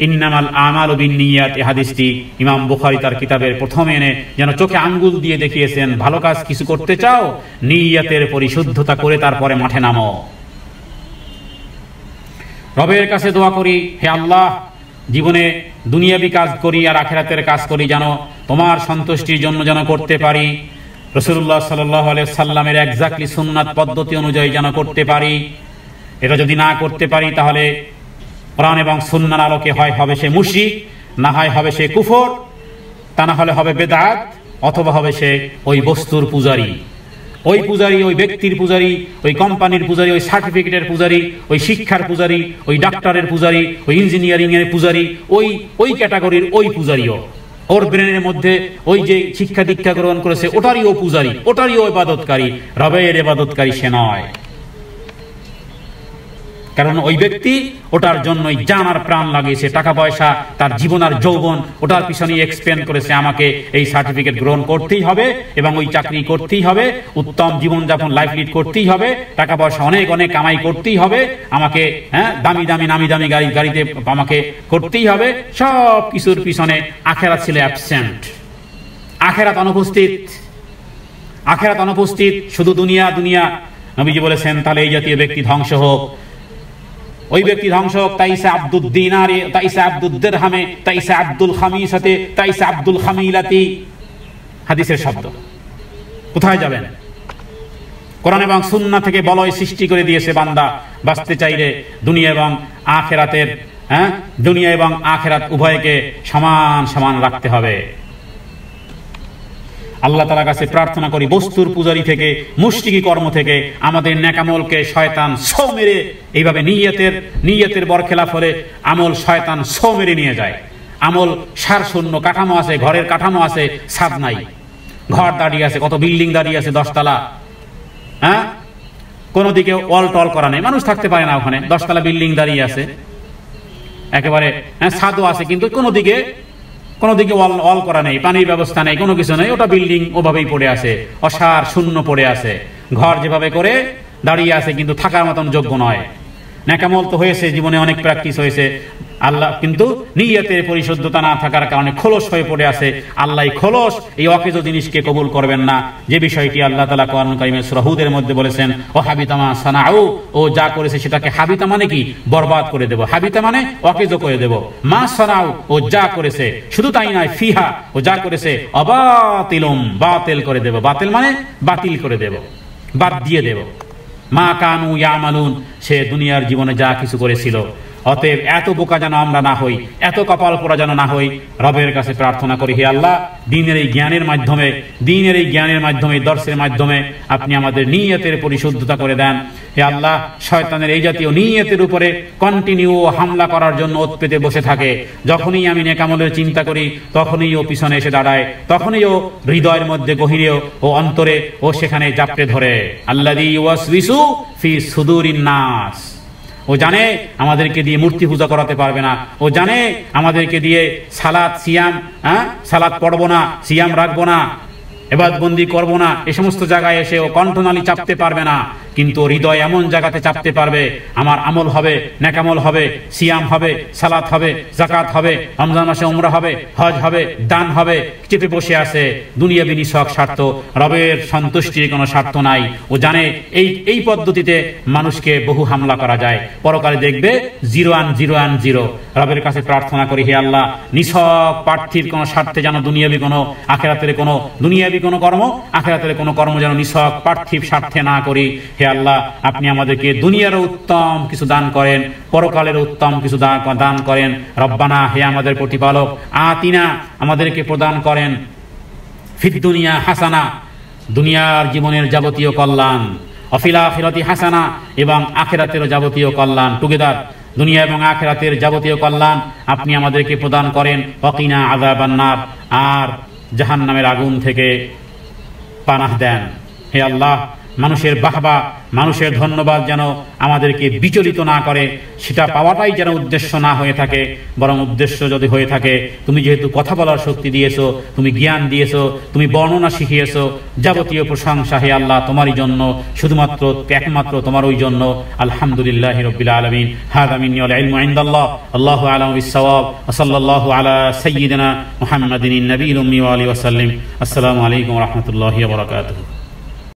ইন্নামাল আমালু বিন্নিয়াত, এই হাদিসটি ইমাম বুখারী তার কিতাবের প্রথমে এনে যেন চোখে আঙ্গুল দিয়ে দেখিয়েছেন, ভালো কাজ কিছু করতে চাও, নিয়তের পরিশুদ্ধতা করে তারপরে মাঠে নামো। রবের কাছে দোয়া করি, হে আল্লাহ, জীবনে দুনিয়াবি কাজ করি আর আখিরাতের কাজ করি যেন তোমার সন্তুষ্টির জন্য যেন করতে পারি। রাসূলুল্লাহ সাল্লাল্লাহু আলাইহি সাল্লামের এক্স্যাক্টলি সুন্নাত পদ্ধতি অনুযায়ী যেন করতে পারি। এটা যদি না করতে পারি তাহলে কোরআন এবং সুন্নাহর আলোকে হয় হবে সে মুশরিক, না হয় হবে সে কুফর, তা না হলে হবে বেদাত, অথবা হবে সে ওই বস্তুর পূজারী, ওই ব্যক্তির পূজারী, ওই কোম্পানির পূজারী, ওই সার্টিফিকেটের পূজারী, ওই শিক্ষার পূজারী, ওই ডাক্তারের পূজারী, ওই ইঞ্জিনিয়ারিং এর পূজারী, ওই ক্যাটাগরির ওই পূজারীও। ওর ব্রেনের মধ্যে ওই যে শিক্ষা দীক্ষা গ্রহণ করেছে ওটারই ও পূজারী, ওটারই ও ইবাদতকারী, রবের ইবাদতকারী সে নয়। কারণ ওই ব্যক্তি ওটার জন্যই জান আর প্রাণ লাগিয়েছে, টাকা পয়সা, তার জীবন আর যৌবন ওটার পিছনে এক্সপেন্ড করেছে। আমাকে এই সার্টিফিকেট গ্রহণ করতেই হবে এবং ওই চাকরি করতেই হবে, উত্তম জীবনযাপন লাইফ লিড করতেই হবে, টাকা পয়সা অনেক অনেক কামাই করতেই হবে, আমাকে দামি দামি নামি দামি গাড়িতে আমাকে করতেই হবে। সব কিছুর পিছনে আখেরাত ছিল অ্যাবসেন্ট, আখেরাত অনুপস্থিত, শুধু দুনিয়া। নবীজি বলেছেন তাহলে এই জাতীয় ব্যক্তি ধ্বংস হোক। ওই ব্যক্তি ধ্বংস হোক, তাইসা আব্দুদ দিনারে, তাইসা আব্দুদ দিরহামে, তাইসা আব্দুল খামিসাতে, তাইসা আব্দুল খামিলাতি, হাদিসের শব্দ। কোথায় যাবেন? কোরআন এবং সুন্নাহ থেকে বলয় সৃষ্টি করে দিয়েছে বান্দা বাঁচতে চাইলে দুনিয়া এবং আখিরাত উভয়কে সমান সমান রাখতে হবে। আল্লাহ তাআলার কাছে প্রার্থনা করি বস্তুর পূজারি থেকে, মুশরিকি কর্ম থেকে আমাদের নেকামলকে শয়তান ছো মেরে, এইভাবে নিয়তের বরখেলাফ হলে আমল শয়তান ছো মেরে নিয়ে যায়। আমল সার শূন্য, কাঠামো আছে, ঘরের কাঠামো আছে, ছাদ নাই, ঘর দাঁড়িয়ে আছে, কত বিল্ডিং দাঁড়িয়ে আছে 10 তলা, কোনো দিকে ওয়াল টল করা নেই, মানুষ থাকতে পারে না ওখানে, 10 তলা বিল্ডিং দাঁড়িয়ে আছে একেবারে, ছাদও আছে কিন্তু কোনো দিকে ওয়াল করা নেই, পানির ব্যবস্থা নেই, কোনো কিছু নেই, ওটা বিল্ডিং ওভাবেই পড়ে আছে, অসার শূন্য পড়ে আছে। ঘর যেভাবে করে দাঁড়িয়ে আছে কিন্তু থাকার মতন যোগ্য নয়। নেকামল তো হয়েছে, জীবনে অনেক প্র্যাকটিস হয়েছে, আল্লাহ কিন্তু নিয়তের পরিশুদ্ধতা না থাকার কারণে খোলস হয়ে পড়ে আছে। আল্লাহ খোলস, এই অকেজ জিনিসকে কবুল করবেন না, যে বিষয়টি আল্লাহ তাআলা কোরআন কারীমে সূরা হুদের মধ্যে বলেছেন, ও হাবিতামা সানাউ, ও যা করেছে সেটাকে, হাবিতা মানে কি? বরবাদ করে দেব, হাবিতা মানে অকেজ করে দেব, মা সানাউ, ও যা করেছে, শুধু তাই নয়, ফিহা, ও যা করেছে, অবাতিলুম, বাতিল করে দেব, বাতিল মানে বাতিল করে দেব, বাদ দিয়ে দেব, মা কানু ইয়ামালুন, সে দুনিয়ার জীবনে যা কিছু করেছিল। অতএব এত বোকা যেন আমরা না হই, এত কপাল পোড়া যেন না হই। রবের কাছে প্রার্থনা করি, হে আল্লাহ, দ্বীনের এই জ্ঞানের মাধ্যমে, দর্শের মাধ্যমে আপনি আমাদের নিয়তের পরিশুদ্ধতা করে দেন। হে আল্লাহ, শয়তানের এই জাতীয় নিয়তের উপরে কন্টিনিউ হামলা করার জন্য ওত পেতে বসে থাকে। যখনই আমি নেকামলের চিন্তা করি তখনই ও পিছনে এসে দাঁড়ায়, তখনই ও হৃদয়ের মধ্যে গহিরে ও অন্তরে ও সেখানে জাপটে ধরে। আল্লাযী ইউওয়াসওয়িসু ফি সুদুরিন নাস, ও জানে আমাদেরকে দিয়ে মূর্তি পূজা করাতে পারবে না, ও জানে আমাদেরকে দিয়ে সালাত পড়বো না, সিয়াম রাখবো না, ইবাদতবন্দি করবো না, এই সমস্ত জায়গায় এসে ও কণ্ঠনালী চাপতে পারবে না। কিন্তু হৃদয় এমন জায়গাতে চাপতে পারবে, আমার আমল হবে, নেকামল হবে, সিয়াম হবে, সালাত হবে, যাকাত হবে, রমজান মাসে উমরা হবে, হজ হবে, দান হবে, চেপে বসে আছে দুনিয়াবি নিছক স্বার্থ, রবের সন্তুষ্টির কোনো স্বার্থ নাই। ও জানে এই পদ্ধতিতে মানুষকে বহু হামলা করা যায়, পরকালে দেখবে 0 রবের কাছে প্রার্থনা করি, হে আল্লাহ, নিছক পার্থিব কোনো স্বার্থে যেন দুনিয়াবি কোনো আখিরাতের কোনো কর্ম যেন নিছক পার্থিব স্বার্থে না করি। হে আল্লাহ, আপনি আমাদেরকে দুনিয়ারও উত্তম কিছু দান করেন, পরকালের উত্তম কিছু দান করেন। রব্বানা, হে আমাদের প্রতিপালক, আতিনা, আমাদেরকে প্রদান করেন ফিদ দুনিয়া হাসানা, দুনিয়ার জীবনের যাবতীয় কল্যাণ, অফিল আখিরাতি হাসানা, এবং আখিরাতের যাবতীয় কল্যাণ, টুগেদার দুনিয়া এবং আখিরাতের যাবতীয় কল্যাণ আপনি আমাদেরকে প্রদান করেন। ওয়াকিনা আযাবান নার, আর জাহান্নামের আগুন থেকে পানাহ দেন। হে আল্লাহ, মানুষের বাহবা, মানুষের ধন্যবাদ যেন আমাদেরকে বিচলিত না করে, সেটা পাওয়াটাই যেন উদ্দেশ্য না হয়ে থাকে, বরং উদ্দেশ্য যদি হয়ে থাকে, তুমি যেহেতু কথা বলার শক্তি দিয়েছো, তুমি জ্ঞান দিয়েছো, তুমি বর্ণনা শিখিয়েছো, যাবতীয় প্রশংসা হে আল্লাহ তোমারই জন্য, শুধুমাত্র একমাত্র তোমারই জন্য। আলহামদুলিল্লাহি রাব্বিল আলামিন। হাযা মিন্নি ওয়াল ইলমু ইনদাল্লাহ। আল্লাহু আ'লামু বিস-সাওয়াব। ওয়া সাল্লাল্লাহু আলা সাইয়্যিদিনা মুহাম্মাদিন নবিয়্যিল উম্মি ওয়া আলিহি ওয়া সাল্লাম। আসসালামু আলাইকুম ওয়া রাহমাতুল্লাহি ওয়া বারাকাতুহু।